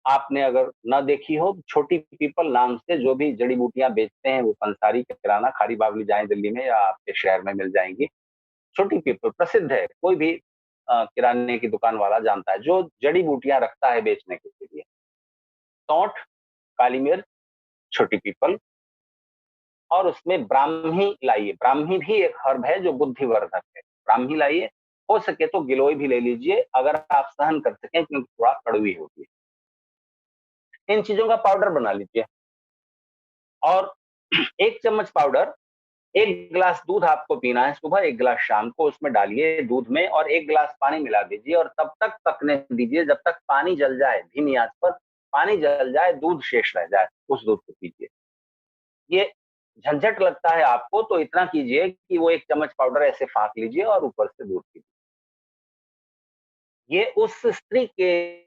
आपने अगर न देखी हो, छोटी पीपल नाम से जो भी जड़ी बूटियां बेचते हैं वो पंसारी के किराना, खारी बावली जाएं दिल्ली में या आपके शहर में मिल जाएंगी। छोटी पीपल प्रसिद्ध है, कोई भी किराने की दुकान वाला जानता है, जो जड़ी बूटियां रखता है बेचने के लिए। सौंठ, काली मिर्च, छोटी पीपल, और उसमें ब्राह्मी लाइए। ब्राह्मी भी एक हर्ब है जो बुद्धिवर्धक है। ब्राह्मी लाइए, हो सके तो गिलोय भी ले लीजिए अगर आप सहन कर सकें, क्योंकि थोड़ा कड़वी होती है। इन चीजों का पाउडर बना लीजिए और 1 चम्मच पाउडर, 1 गिलास दूध आपको पीना है सुबह, 1 गिलास शाम को, उसमें डालिए दूध में और 1 गिलास पानी मिला दीजिए और तब तक पकने दीजिए जब तक पानी जल जाए। धीमी आंच पर पानी जल जाए, दूध शेष रह जाए, उस दूध को पीजिए। ये झंझट लगता है आपको तो इतना कीजिए कि वो 1 चम्मच पाउडर ऐसे फाँक लीजिए और ऊपर से दूध पीजिए। ये उस स्त्री के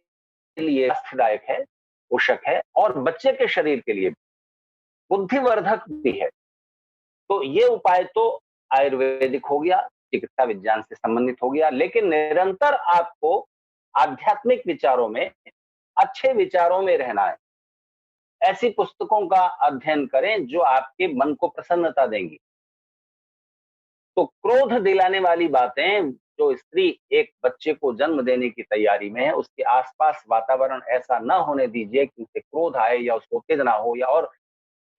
लिए लाभदायक है, पोषक है और बच्चे के शरीर के लिए बुद्धिवर्धक भी है। तो ये उपाय तो आयुर्वेदिक हो गया, चिकित्सा विज्ञान से संबंधित हो गया, लेकिन निरंतर आपको आध्यात्मिक विचारों में, अच्छे विचारों में रहना है। ऐसी पुस्तकों का अध्ययन करें जो आपके मन को प्रसन्नता देंगी। तो क्रोध दिलाने वाली बातें, जो स्त्री एक बच्चे को जन्म देने की तैयारी में है, उसके आसपास वातावरण ऐसा न होने दीजिए कि उसे क्रोध आए या उसको उत्तेजना हो, या और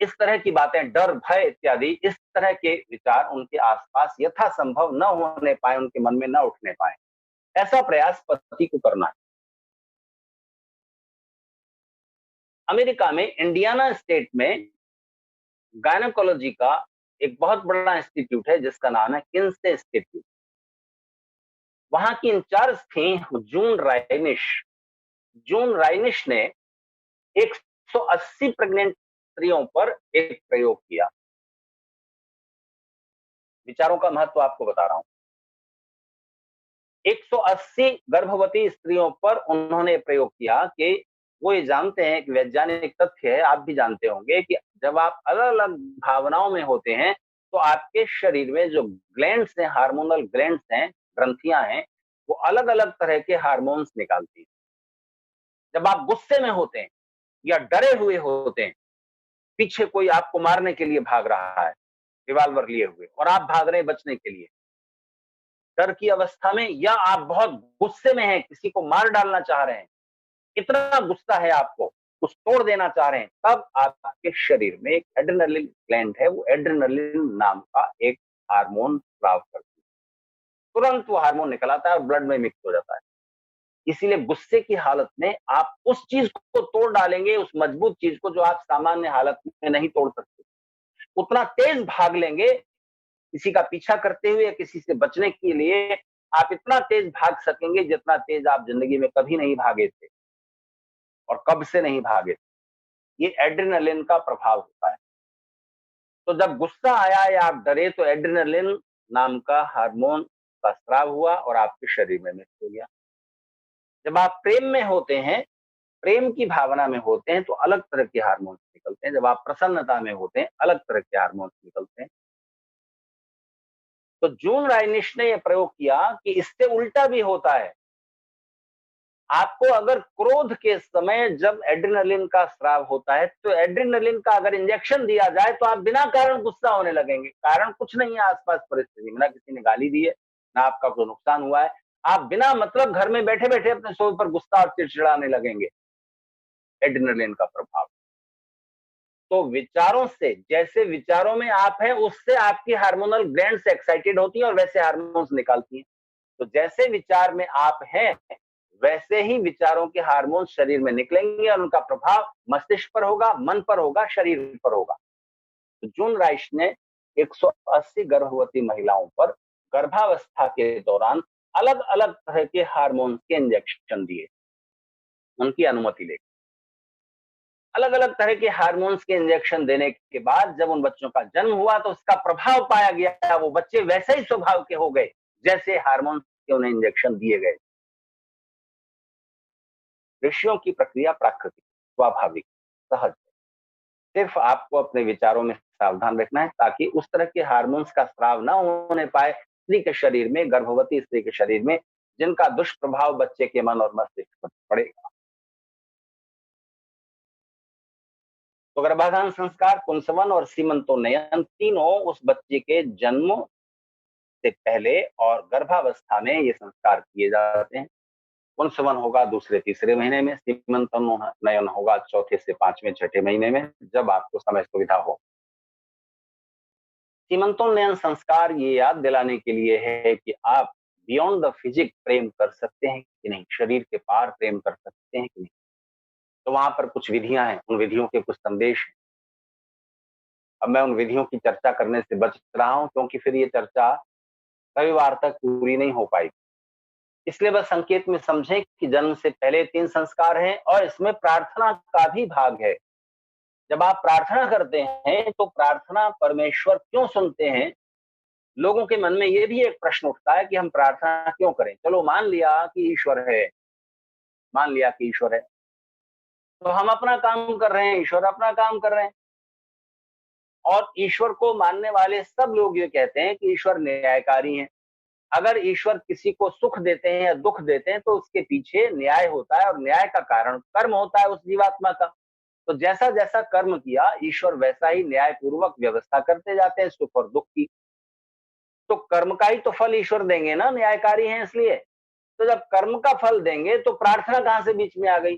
इस तरह की बातें, डर, भय इत्यादि, इस तरह के विचार उनके आसपास यथासंभव न होने पाए, उनके मन में न उठने पाए। ऐसा प्रयास पति को करना है। अमेरिका में इंडियाना स्टेट में गायनेकोलॉजी का एक बहुत बड़ा इंस्टीट्यूट है जिसका नाम है किन्से इंस्टीट्यूट। वहां की इंचार्ज थी जून राइनिश। जून राइनिश ने 180 प्रेग्नेंट स्त्रियों पर एक प्रयोग किया। विचारों का महत्व आपको बता रहा हूं। 180 गर्भवती स्त्रियों पर उन्होंने प्रयोग किया कि वो ये जानते हैं कि वैज्ञानिक तथ्य है, आप भी जानते होंगे कि जब आप अलग-अलग भावनाओं में होते हैं, तो आपके शरीर में जो ग्लैंड्स हैं, हार्मोनल ग्लैंड्स हैं, ग्रंथियां हैं, वो अलग-अलग तरह के हार्मोन्स निकालती हैं। जब आप गुस्से में होते हैं या डरे हुए होते हैं, पीछे कोई आपको मारने के लिए भाग रहा है, रिवॉल्वर लिए हुए, और आप भाग रहे हैं बचने के लिए, डर की अवस्था में, या आप बहुत गुस्से में हैं, किसी को मार डालना चाह रहे हैं, इतना गुस्सा है आपको, कुछ तोड़ देना चाह रहे हैं, तब आपके शरीर में एक एड्रेनलिन ग्लैंड है, वो एड्रेनलिन नाम का एक हार्मोन स्राव करती है। तुरंत वो हार्मोन निकल आता है और ब्लड में मिक्स हो जाता है। इसीलिए गुस्से की हालत में आप उस चीज को तोड़ डालेंगे, उस मजबूत चीज को जो आप सामान्य हालत में नहीं तोड़ सकते। उतना तेज भाग लेंगे, किसी का पीछा करते हुए या किसी से बचने के लिए आप इतना तेज भाग सकेंगे जितना तेज आप जिंदगी में कभी नहीं भागे थे और कब से नहीं भागे थे। ये एड्रेनलिन का प्रभाव होता है। तो जब गुस्सा आया या आप डरे तो एड्रेनलिन नाम का हार्मोन का स्राव हुआ और आपके शरीर में मिक्स हो गया। जब आप प्रेम में होते हैं, प्रेम की भावना में होते हैं, तो अलग तरह के हार्मोन्स निकलते हैं। जब आप प्रसन्नता में होते हैं, अलग तरह के हार्मोन्स निकलते हैं। तो जून राइनिश ने यह प्रयोग किया कि इससे उल्टा भी होता है। आपको अगर क्रोध के समय जब एड्रेनलिन का स्राव होता है, तो एड्रेनलिन का अगर इंजेक्शन दिया जाए तो आप बिना कारण गुस्सा होने लगेंगे। कारण कुछ नहीं है आसपास परिस्थिति में, ना किसी ने गाली दी है, ना आपका कोई नुकसान हुआ है। आप बिना मतलब घर में बैठे-बैठे अपने शोर पर गुस्सा और चिड़चिड़ाने लगेंगे। एड्रेनलिन का प्रभाव। तो विचारों से, जैसे विचारों में आप हैं, उससे आपकी हार्मोनल ग्लैंड्स एक्साइटेड होती हैं और वैसे हार्मोन्स निकालती हैं। तो जैसे विचार में आप हैं, वैसे ही विचारों के हार्मोन शरीर में निकलेंगे और उनका प्रभाव मस्तिष्क पर होगा, मन पर होगा, शरीर पर होगा। तो जून राइश ने 180 गर्भवती महिलाओं पर गर्भावस्था के दौरान अलग-अलग तरह के हार्मोन के इंजेक्शन दिए, उनकी अनुमति लेकर। अलग-अलग तरह के हार्मोन्स के इंजेक्शन देने के बाद जब उन बच्चों का जन्म हुआ तो उसका प्रभाव पाया गया, वो बच्चे वैसे ही स्वभाव के हो गए जैसे हार्मोन्स करके उन्हें इंजेक्शन दिए गए। ऋषियों की प्रक्रिया प्राकृतिक, स्वाभाविक, सहज है। सिर्फ आपको अपने विचारों में सावधान रखना है ताकि उस तरह के हार्मोन्स का स्राव ना होने पाए स्त्री के शरीर में, गर्भवती स्त्री के शरीर में, जिनका दुष्प्रभाव बच्चे के मन और मस्तिष्क पर पड़ेगा। तो गर्भाधान संस्कार, पुंसवन और सीमंतोन्नयन तीनों उस बच्चे के जन्म से पहले और गर्भावस्था में ये संस्कार किए जाते हैं। पुंसवन होगा दूसरे तीसरे महीने में, सीमंतोन्नयन होगा चौथे से पांचवें छठे महीने में, जब आपको समय सुविधा हो। सीमंतोन्नयन संस्कार ये याद दिलाने के लिए है कि आप बियॉन्ड द फिजिक प्रेम कर सकते हैं कि नहीं, शरीर के पार प्रेम कर सकते हैं कि नहीं। तो वहां पर कुछ विधियां हैं, उन विधियों के कुछ संदेश हैं। अब मैं उन विधियों की चर्चा करने से बच रहा हूं क्योंकि फिर ये चर्चा रविवार तक पूरी नहीं हो पाएगी। इसलिए बस संकेत में समझें कि जन्म से पहले 3 संस्कार हैं और इसमें प्रार्थना का भी भाग है। जब आप प्रार्थना करते हैं तो प्रार्थना परमेश्वर क्यों सुनते हैं? लोगों के मन में ये भी एक प्रश्न उठता है कि हम प्रार्थना क्यों करें? चलो मान लिया कि ईश्वर है, मान लिया कि ईश्वर है, तो हम अपना काम कर रहे हैं, ईश्वर अपना काम कर रहे हैं। और ईश्वर को मानने वाले सब लोग ये कहते हैं कि ईश्वर न्यायकारी हैं। अगर ईश्वर किसी को सुख देते हैं या दुख देते हैं तो उसके पीछे न्याय होता है और न्याय का कारण कर्म होता है उस जीवात्मा का। तो जैसा जैसा कर्म किया ईश्वर वैसा ही न्यायपूर्वक व्यवस्था करते जाते हैं सुख और दुख की। तो कर्म का ही तो फल ईश्वर देंगे ना, न्यायकारी हैं इसलिए। तो जब कर्म का फल देंगे तो प्रार्थना कहां से बीच में आ गई?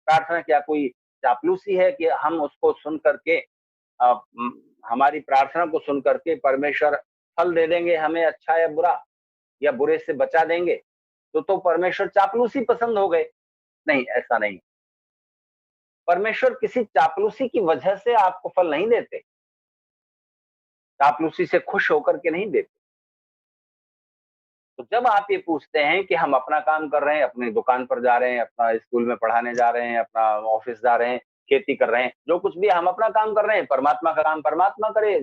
प्रार्थना क्या कोई चापलूसी है कि हम उसको सुन करके अ, हमारी प्रार्थना को सुन करके परमेश्वर फल दे देंगे हमें, अच्छा या बुरा, या बुरे से बचा देंगे? तो परमेश्वर चापलूसी पसंद हो गए? नहीं, ऐसा नहीं। परमेश्वर किसी चापलूसी की वजह से आपको फल नहीं देते, चापलूसी से खुश होकर के नहीं देते। तो जब आप ये पूछते हैं कि हम अपना काम कर रहे हैं, अपनी दुकान पर जा रहे हैं, अपना स्कूल में पढ़ाने जा रहे हैं, अपना ऑफिस जा रहे हैं, खेती कर रहे हैं, जो कुछ भी हम अपना काम कर रहे हैं, परमात्मा का काम परमात्मा करे।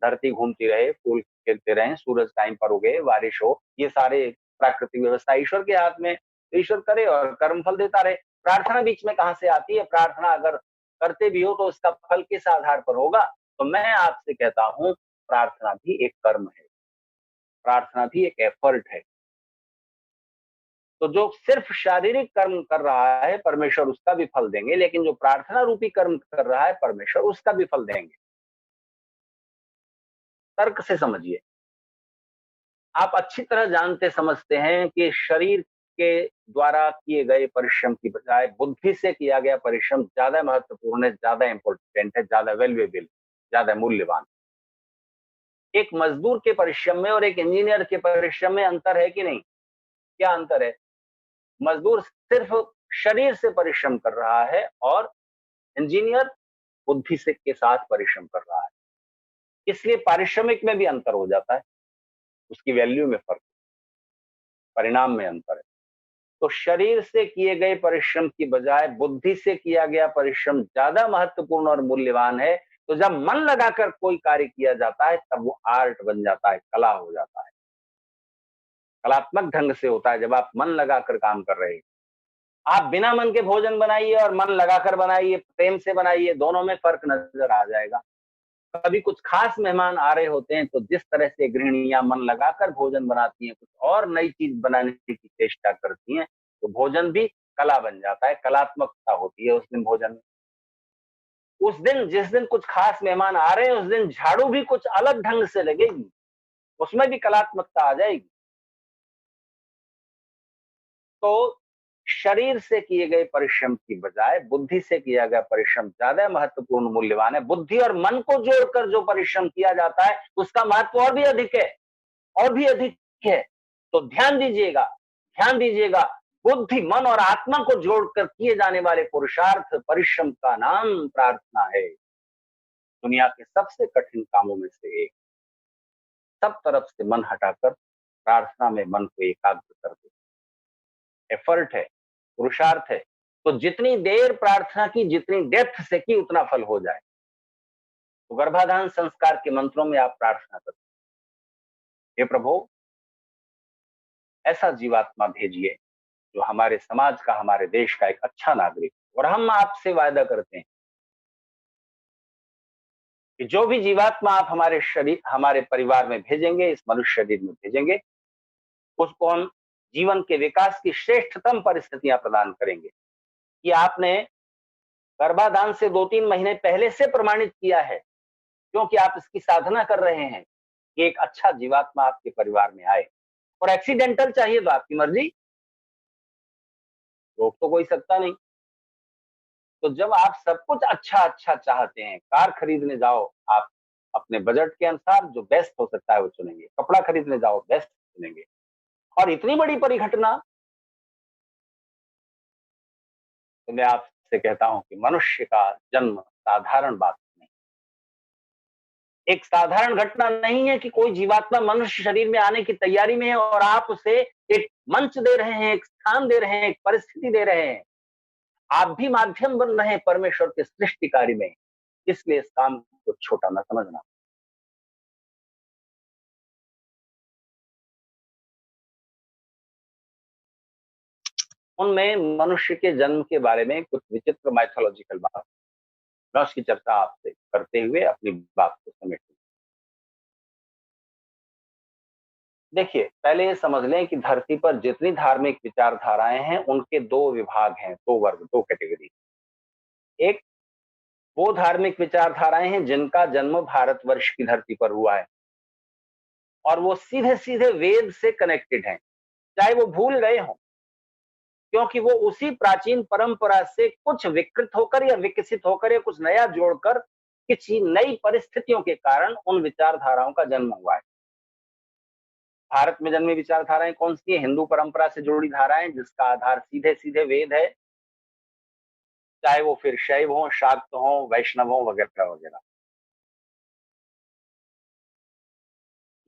धरती घूमती रहे, फूल खिलते रहें, सूरज टाइम पर उगे, बारिश हो, ये सारे प्राकृतिक व्यवस्था ईश्वर के हाथ में। तो ईश्वर करे और कर्म फल देता रहे। प्रार्थना बीच में कहाँ से आती है? प्रार्थना अगर करते भी हो तो उसका फल किस आधार पर होगा? तो मैं आपसे कहता हूँ, प्रार्थना भी एक कर्म है, प्रार्थना भी एक एफर्ट है। तो जो सिर्फ शारीरिक कर्म कर रहा है परमेश्वर उसका भी फल देंगे, लेकिन जो प्रार्थना रूपी कर्म कर रहा है परमेश्वर उसका भी फल देंगे। तर्क से समझिए। आप अच्छी तरह जानते समझते हैं कि शरीर के द्वारा किए गए परिश्रम की बजाय बुद्धि से किया गया परिश्रम ज्यादा महत्वपूर्ण है, ज्यादा इंपॉर्टेंट है, ज्यादा वैल्यूएबल, ज्यादा मूल्यवान। एक मजदूर के परिश्रम में और एक इंजीनियर के परिश्रम में अंतर है कि नहीं? क्या अंतर है? मजदूर सिर्फ शरीर से परिश्रम कर रहा है और इंजीनियर बुद्धि से के साथ परिश्रम कर रहा है। इसलिए पारिश्रमिक में भी अंतर हो जाता है, उसकी वैल्यू में फर्क, परिणाम में अंतर है। तो शरीर से किए गए परिश्रम की बजाय बुद्धि से किया गया परिश्रम ज्यादा महत्वपूर्ण और मूल्यवान है। तो जब मन लगाकर कोई कार्य किया जाता है तब वो आर्ट बन जाता है, कला हो जाता है, कलात्मक ढंग से होता है। जब आप मन लगाकर काम कर रहे हैं, आप बिना मन के भोजन बनाइए और मन लगाकर बनाइए, प्रेम से बनाइए, दोनों में फर्क नजर आ जाएगा। कभी कुछ खास मेहमान आ रहे होते हैं तो जिस तरह से गृहिणियां मन लगाकर भोजन बनाती हैं, कुछ और नई चीज बनाने की चेष्टा करती हैं, तो भोजन भी कला बन जाता है, कलात्मकता होती है उस दिन भोजन में। उस दिन जिस दिन कुछ खास मेहमान आ रहे हैं उस दिन झाड़ू भी कुछ अलग ढंग से लगेगी, उसमें भी कलात्मकता आ जाएगी। तो शरीर से किए गए परिश्रम की बजाय बुद्धि से किया गया परिश्रम ज्यादा महत्वपूर्ण मूल्यवान है। बुद्धि और मन को जोड़कर जो परिश्रम किया जाता है उसका महत्व और भी अधिक है, और भी अधिक है। तो ध्यान दीजिएगा, बुद्धि, मन और आत्मा को जोड़कर किए जाने वाले पुरुषार्थ परिश्रम का नाम प्रार्थना है। दुनिया के सबसे कठिन कामों में से एक। सब तरफ से मन हटाकर प्रार्थना में मन को एकाग्र कर दे। एफर्ट है, पुरुषार्थ है। तो जितनी देर प्रार्थना की, जितनी डेप्थ से की, उतना फल हो जाए। तो गर्भाधान संस्कार के मंत्रों में आप प्रार्थना करते, हे प्रभु, ऐसा जीवात्मा भेजिए जो हमारे समाज का, हमारे देश का एक अच्छा नागरिक। और हम आपसे वायदा करते हैं कि जो भी जीवात्मा आप हमारे शरीर, हमारे परिवार में भेजेंगे, इस मनुष्य शरीर में भेजेंगे, उसको हम जीवन के विकास की श्रेष्ठतम परिस्थितियां प्रदान करेंगे। कि आपने गर्भाधान से 2-3 महीने पहले से प्रमाणित किया है, क्योंकि आप इसकी साधना कर रहे हैं कि एक अच्छा जीवात्मा आपके परिवार में आए। और एक्सीडेंटल चाहिए तो आपकी मर्जी, रोक तो कोई सकता नहीं। तो जब आप सब कुछ अच्छा अच्छा चाहते हैं, कार खरीदने जाओ, आप अपने बजट के अनुसार जो बेस्ट हो सकता है वो चुनेंगे, कपड़ा खरीदने जाओ बेस्ट चुनेंगे। और इतनी बड़ी परिघटना, तो मैं आपसे कहता हूं कि मनुष्य का जन्म साधारण बात नहीं, एक साधारण घटना नहीं है कि कोई जीवात्मा मनुष्य शरीर में आने की तैयारी में है और आप उसे एक मंच दे रहे हैं, एक स्थान दे रहे हैं, एक परिस्थिति दे रहे हैं। आप भी माध्यम बन रहे हैं परमेश्वर के सृष्टि कार्य में। इसलिए इस काम को छोटा न समझना। उनमें मनुष्य के जन्म के बारे में कुछ विचित्र माइथोलॉजिकल बात, मैं उसकी चर्चा आपसे करते हुए अपनी बात को समेटूं। देखिए, पहले ये समझ लें कि धरती पर जितनी धार्मिक विचारधाराएं हैं, उनके दो विभाग हैं, दो वर्ग, दो कैटेगरी। एक, वो धार्मिक विचारधाराएं हैं जिनका जन्म भारतवर्ष की धरती पर हुआ है और वो सीधे सीधे वेद से कनेक्टेड हैं, चाहे वो भूल गए हों, क्योंकि वो उसी प्राचीन परंपरा से कुछ विकृत होकर या विकसित होकर या कुछ नया जोड़कर किसी नई परिस्थितियों के कारण उन विचारधाराओं का जन्म हुआ है। भारत में जन्मी विचारधाराएं कौन सी है? हिंदू परंपरा से जुड़ी धाराएं जिसका आधार सीधे सीधे वेद है, चाहे वो फिर शैव हो, शाक्त हो, वैष्णव हो, वगैरह वगैरह।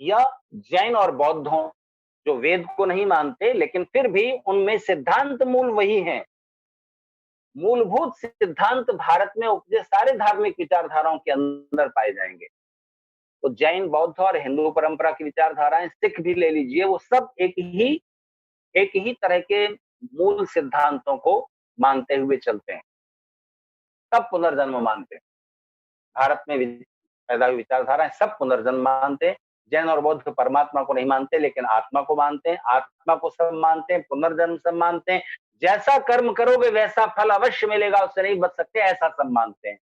या जैन और बौद्ध हो, जो वेद को नहीं मानते लेकिन फिर भी उनमें सिद्धांत मूल वही है। मूलभूत सिद्धांत भारत में उपजे सारे धार्मिक विचारधाराओं के अंदर पाए जाएंगे। तो जैन, बौद्ध और हिंदू परंपरा की विचारधाराएं, सिख भी ले लीजिए, वो सब एक ही तरह के मूल सिद्धांतों को मानते हुए चलते हैं। सब पुनर्जन्म मानते हैं। भारत में पैदा हुई विचारधाराएं सब पुनर्जन्म मानते हैं। जैन और बौद्ध परमात्मा को नहीं मानते लेकिन आत्मा को मानते हैं। आत्मा को सब मानते हैं, पुनर्जन्म सब मानते हैं। जैसा कर्म करोगे वैसा फल अवश्य मिलेगा, उससे नहीं बच सकते, ऐसा सब मानते हैं।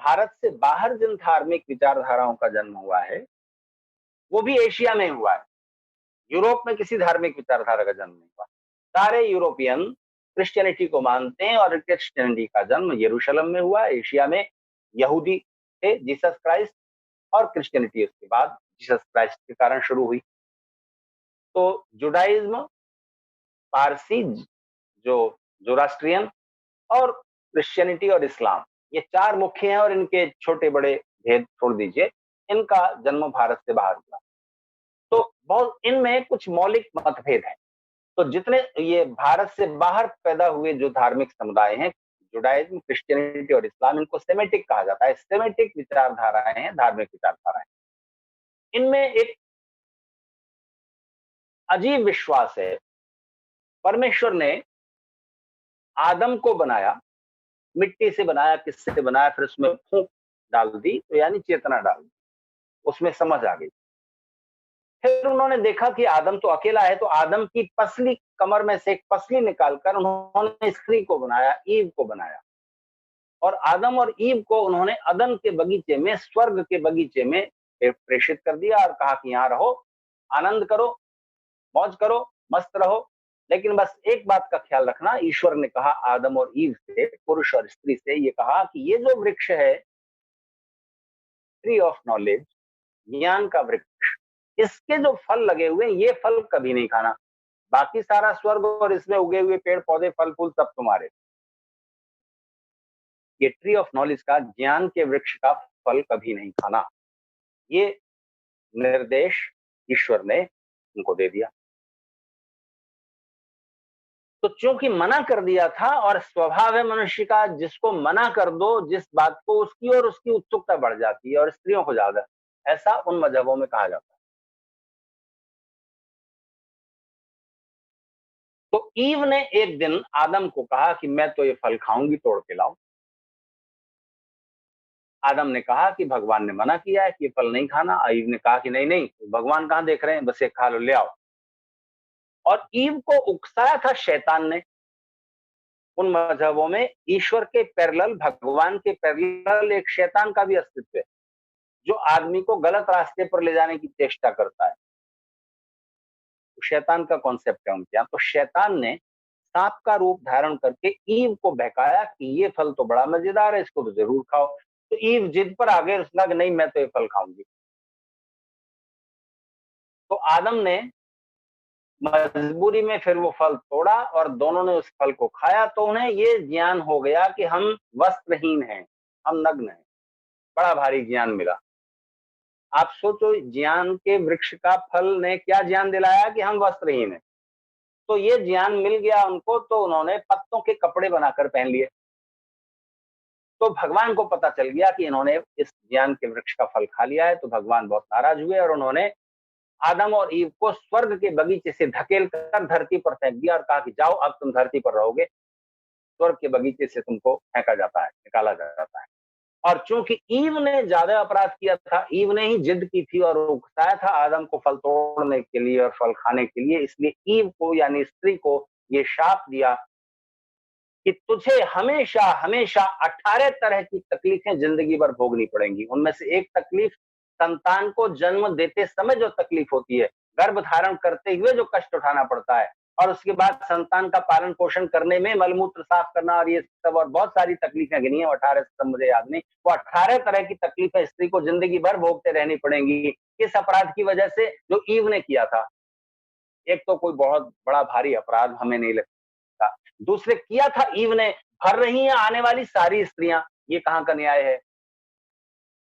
भारत से बाहर जिन धार्मिक विचारधाराओं का जन्म हुआ है, वो भी एशिया में हुआ है। यूरोप में किसी धार्मिक विचारधारा का जन्म नहीं हुआ। सारे यूरोपियन क्रिश्चियनिटी को मानते हैं और क्रिश्चियनिटी का जन्म यरूशलेम में हुआ। एशिया में यहूदी थे, जीसस क्राइस्ट, और क्रिश्चियनिटी उसके बाद जीसस क्राइस्ट के कारण शुरू हुई। तो जुडाइज्म, पारसी, जो जोरास्ट्रियन, और क्रिश्चियनिटी और इस्लाम, ये चार मुख्य हैं और इनके छोटे बड़े भेद छोड़ दीजिए। इनका जन्म भारत से बाहर हुआ। तो बहुत इनमें कुछ मौलिक मतभेद हैं। तो जितने ये भारत से बाहर पैदा हुए जो धार्मिक समुदाय हैं, जुडाइज्म, क्रिश्चियनिटी और इस्लाम, इनको सेमेटिक कहा जाता है। सेमेटिक विचारधाराएं हैं, धार्मिक विचारधाराएं। इनमें एक अजीब विश्वास है। परमेश्वर ने आदम को बनाया, मिट्टी से बनाया, किससे बनाया, फिर उसमें फूंक डाल दी, तो यानी चेतना डाल दी, उसमें समझ आ गई। फिर उन्होंने देखा कि आदम तो अकेला है, तो आदम की पसली, कमर में से एक पसली निकालकर उन्होंने स्त्री को बनाया, ईव को बनाया। और आदम और ईव को उन्होंने अदन के बगीचे में, स्वर्ग के बगीचे में प्रेषित कर दिया और कहा कि यहाँ रहो, आनंद करो, मौज करो, मस्त रहो। लेकिन बस एक बात का ख्याल रखना, ईश्वर ने कहा आदम और ईव से, पुरुष और स्त्री से, ये कहा कि ये जो वृक्ष है, ट्री ऑफ नॉलेज, ज्ञान का वृक्ष, इसके जो फल लगे हुए, ये फल कभी नहीं खाना। बाकी सारा स्वर्ग और इसमें उगे हुए पेड़ पौधे, फल फूल सब तुम्हारे। ये ट्री ऑफ नॉलेज का, ज्ञान के वृक्ष का फल कभी नहीं खाना। ये निर्देश ईश्वर ने उनको दे दिया। तो चूंकि मना कर दिया था, और स्वभाव है मनुष्य का, जिसको मना कर दो, जिस बात को, उसकी और उसकी उत्सुकता बढ़ जाती है, और स्त्रियों को ज्यादा, ऐसा उन मजहबों में कहा जाता है। तो ईव ने एक दिन आदम को कहा कि मैं तो ये फल खाऊंगी, तोड़ के लाओ। आदम ने कहा कि भगवान ने मना किया है कि ये फल नहीं खाना। ईव ने कहा कि नहीं नहीं, भगवान कहाँ देख रहे हैं, बस ये खा लो, ले आओ। और ईव को उकसाया था शैतान ने। उन मजहबों में ईश्वर के पैरेलल, भगवान के पैरेलल एक शैतान का भी अस्तित्व है, जो आदमी को गलत रास्ते पर ले जाने की चेष्टा करता है। तो शैतान का कॉन्सेप्ट है उनके यहाँ। तो शैतान ने सांप का रूप धारण करके ईव को बहकाया कि ये फल तो बड़ा मजेदार है, इसको तो जरूर खाओ। तो ईव जिद पर आ गए, उसने कहा कि नहीं, मैं तो ये फल खाऊंगी। तो आदम ने मजबूरी में फिर वो फल तोड़ा और दोनों ने उस फल को खाया। तो उन्हें ये ज्ञान हो गया कि हम वस्त्रहीन हैं, हम नग्न हैं। बड़ा भारी ज्ञान मिला। आप सोचो, ज्ञान के वृक्ष का फल ने क्या ज्ञान दिलाया कि हम वस्त्रहीन हैं। तो ये ज्ञान मिल गया उनको, तो उन्होंने पत्तों के कपड़े बनाकर पहन लिए। तो भगवान को पता चल गया कि इन्होंने इस ज्ञान के वृक्ष का फल खा लिया है। तो भगवान बहुत नाराज हुए और उन्होंने आदम और ईव को स्वर्ग के बगीचे से धकेल कर धरती पर फेंक दिया और कहा कि जाओ, अब तुम धरती पर रहोगे, स्वर्ग के बगीचे से तुमको फेंका जाता है, निकाला जाता है। और चूंकि ईव ने ज्यादा अपराध किया था, ईव ने ही जिद की थी और उकसाया था आदम को फल तोड़ने के लिए और फल खाने के लिए, इसलिए ईव को यानी स्त्री को ये शाप दिया कि तुझे हमेशा हमेशा 18 तरह की तकलीफें जिंदगी भर भोगनी पड़ेंगी। उनमें से एक तकलीफ संतान को जन्म देते समय जो तकलीफ होती है, गर्भ धारण करते हुए जो कष्ट उठाना पड़ता है, और उसके बाद संतान का पालन पोषण करने में मलमूत्र साफ करना और ये सब और बहुत सारी तकलीफें गिनी है, 18 सब मुझे याद नहीं। वो 18 तरह की तकलीफें स्त्री को जिंदगी भर भोगते रहनी पड़ेंगी इस अपराध की वजह से जो ईव ने किया था। एक तो कोई बहुत बड़ा भारी अपराध हमें नहीं लगता, दूसरे किया था ईव ने, भर रही हैं आने वाली सारी स्त्रियां। ये कहाँ का न्याय है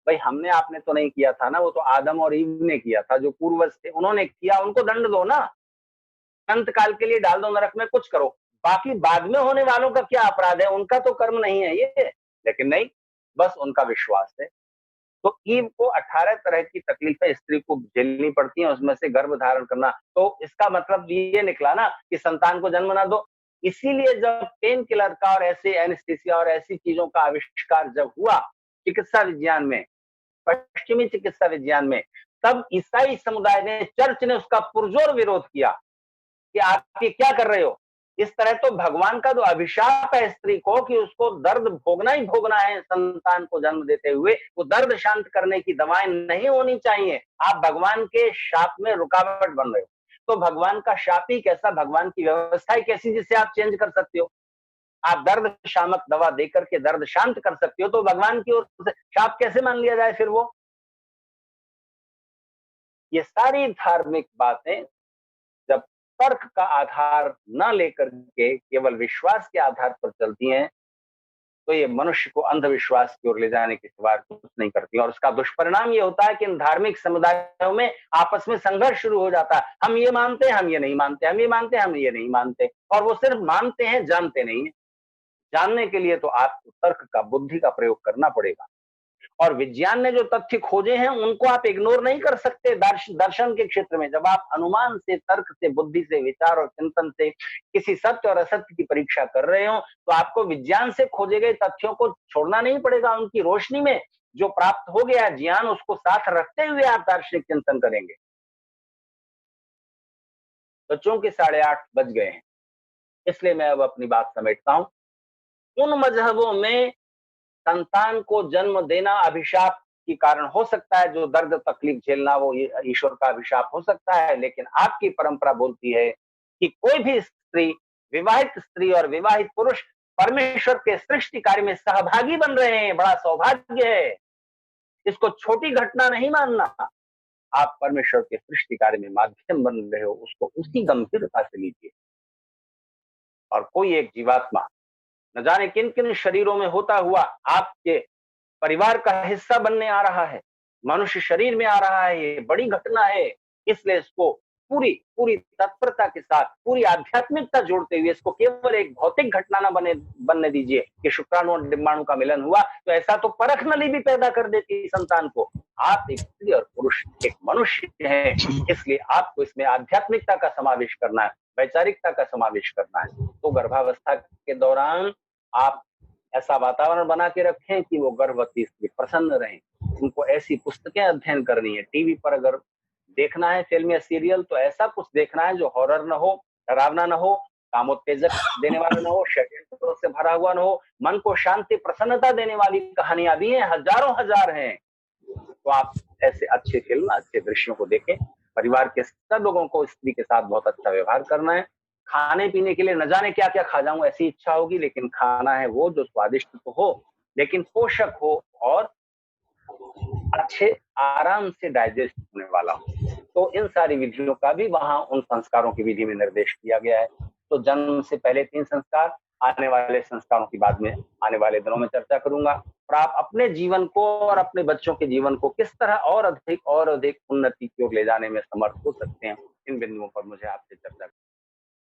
भाई? हमने आपने तो नहीं किया था ना, वो तो आदम और ईव ने किया था, जो पूर्वज थे उन्होंने किया, उनको दंड दो ना, अंत काल के लिए डाल दो नरक में, कुछ करो। बाकी बाद में होने वालों का क्या अपराध है, उनका तो कर्म नहीं है ये। लेकिन नहीं, बस उनका विश्वास है। तो ईव को 18 तरह की तकलीफें स्त्री को झेलनी पड़ती हैं, उसमें से गर्भ धारण करना। तो इसका मतलब ये निकला ना कि संतान को जन्म ना दो। इसीलिए जब पेन किलर का और ऐसे एनेस्थीसिया और ऐसी चीजों का आविष्कार जब हुआ चिकित्सा विज्ञान में, पश्चिमी चिकित्सा विज्ञान में, तब ईसाई समुदाय ने, चर्च ने उसका पुरजोर विरोध किया कि आप ये क्या कर रहे हो। इस तरह तो भगवान का जो अभिशाप है स्त्री को कि उसको दर्द भोगना ही भोगना है संतान को जन्म देते हुए, वो दर्द शांत करने की दवाएं नहीं होनी चाहिए। आप भगवान के शाप में रुकावट बन रहे हो। तो भगवान का शाप ही कैसा, भगवान की व्यवस्था ही कैसी जिसे आप चेंज कर सकते हो? आप दर्द शामक दवा देकर के दर्द शांत कर सकते हो, तो भगवान की ओर से शाप कैसे मान लिया जाए फिर वो? ये सारी धार्मिक बातें जब तर्क का आधार न लेकर के केवल विश्वास के आधार पर चलती हैं, तो ये मनुष्य को अंधविश्वास की ओर ले जाने के सिवा कुछ नहीं करती। और उसका दुष्परिणाम ये होता है कि इन धार्मिक समुदायों में आपस में संघर्ष शुरू हो जाता है। हम ये मानते हैं, हम ये नहीं मानते, हम ये मानते हैं, हम ये नहीं मानते। और वो सिर्फ मानते हैं, जानते नहीं है। जानने के लिए तो आपको तर्क का, बुद्धि का प्रयोग करना पड़ेगा। और विज्ञान ने जो तथ्य खोजे हैं उनको आप इग्नोर नहीं कर सकते। दर्शन के क्षेत्र में जब आप अनुमान से, तर्क से, बुद्धि से, विचार और चिंतन से किसी सत्य और असत्य की परीक्षा कर रहे हो, तो आपको विज्ञान से खोजे गए तथ्यों को छोड़ना नहीं पड़ेगा। उनकी रोशनी में जो प्राप्त हो गया ज्ञान, उसको साथ रखते हुए आप दार्शनिक चिंतन करेंगे। तो चूंकि 8:30 बज गए हैं, इसलिए मैं अब अपनी बात समेटता हूं। उन मजहबों में संतान को जन्म देना अभिशाप के कारण हो सकता है, जो दर्द तकलीफ झेलना वो ईश्वर का अभिशाप हो सकता है। लेकिन आपकी परंपरा बोलती है कि कोई भी स्त्री, विवाहित स्त्री और विवाहित पुरुष परमेश्वर के सृष्टि कार्य में सहभागी बन रहे हैं। बड़ा सौभाग्य है, इसको छोटी घटना नहीं मानना। आप परमेश्वर के सृष्टि कार्य में माध्यम बन रहे हो, उसको उसी गंभीरता से लीजिए। और कोई एक जीवात्मा न जाने किन किन शरीरों में होता हुआ आपके परिवार का हिस्सा बनने आ रहा है, मनुष्य शरीर में आ रहा है, ये बड़ी घटना है। इसलिए इसको पूरी पूरी तत्परता के साथ, पूरी आध्यात्मिकता जोड़ते हुए, इसको केवल एक भौतिक घटना ना बनने दीजिए कि शुक्राणु और डिम्बाणु का मिलन हुआ तो ऐसा तो परख नली भी पैदा कर देती संतान को। आप एक स्त्री और पुरुष, एक मनुष्य हैं, इसलिए आपको इसमें आध्यात्मिकता का समावेश करना है। वैचारिकता का समावेश करना है। तो गर्भावस्था के दौरान आप ऐसा वातावरण बना के रखें कि वो गर्भवती स्त्री प्रसन्न रहें। उनको ऐसी पुस्तकें अध्ययन करनी है। टीवी पर अगर देखना है फ़िल्म या सीरियल तो ऐसा कुछ देखना है जो हॉरर ना हो, डरावना ना हो, कामोत्तेजक देने वाला ना हो, षड्यंत्रों से भरा हुआ ना हो, मन को शांति, प्रसन्नता देने वाली कहानियाँ भी हैं, हज़ारों-हज़ार हैं। तो आप ऐसे अच्छे फ़िल्म, अच्छे दृश्यों को देखें। परिवार के सब लोगों को स्त्री के साथ बहुत अच्छा व्यवहार करना है। खाने-पीने के लिए न जाने क्या-क्या खा जाऊँ ऐसी इच्छा होगी, लेकिन खाना है वो जो स्वादिष्ट तो हो, लेकिन पोषक हो और अच्छे आराम से डाइजेस्ट होने वाला हो। तो इन सारी विधियों का भी वहाँ उन संस्कारों की विधि में निर्देश किया गया है। तो जन्म से पहले 3 संस्कार, आने वाले संस्कारों की बाद में आने वाले दिनों में चर्चा करूँगा। और आप अपने जीवन को और अपने बच्चों के जीवन को किस तरह और अधिक उन्नति की ओर ले जाने में समर्थ हो सकते हैं, इन बिंदुओं पर मुझे आपसे चर्चा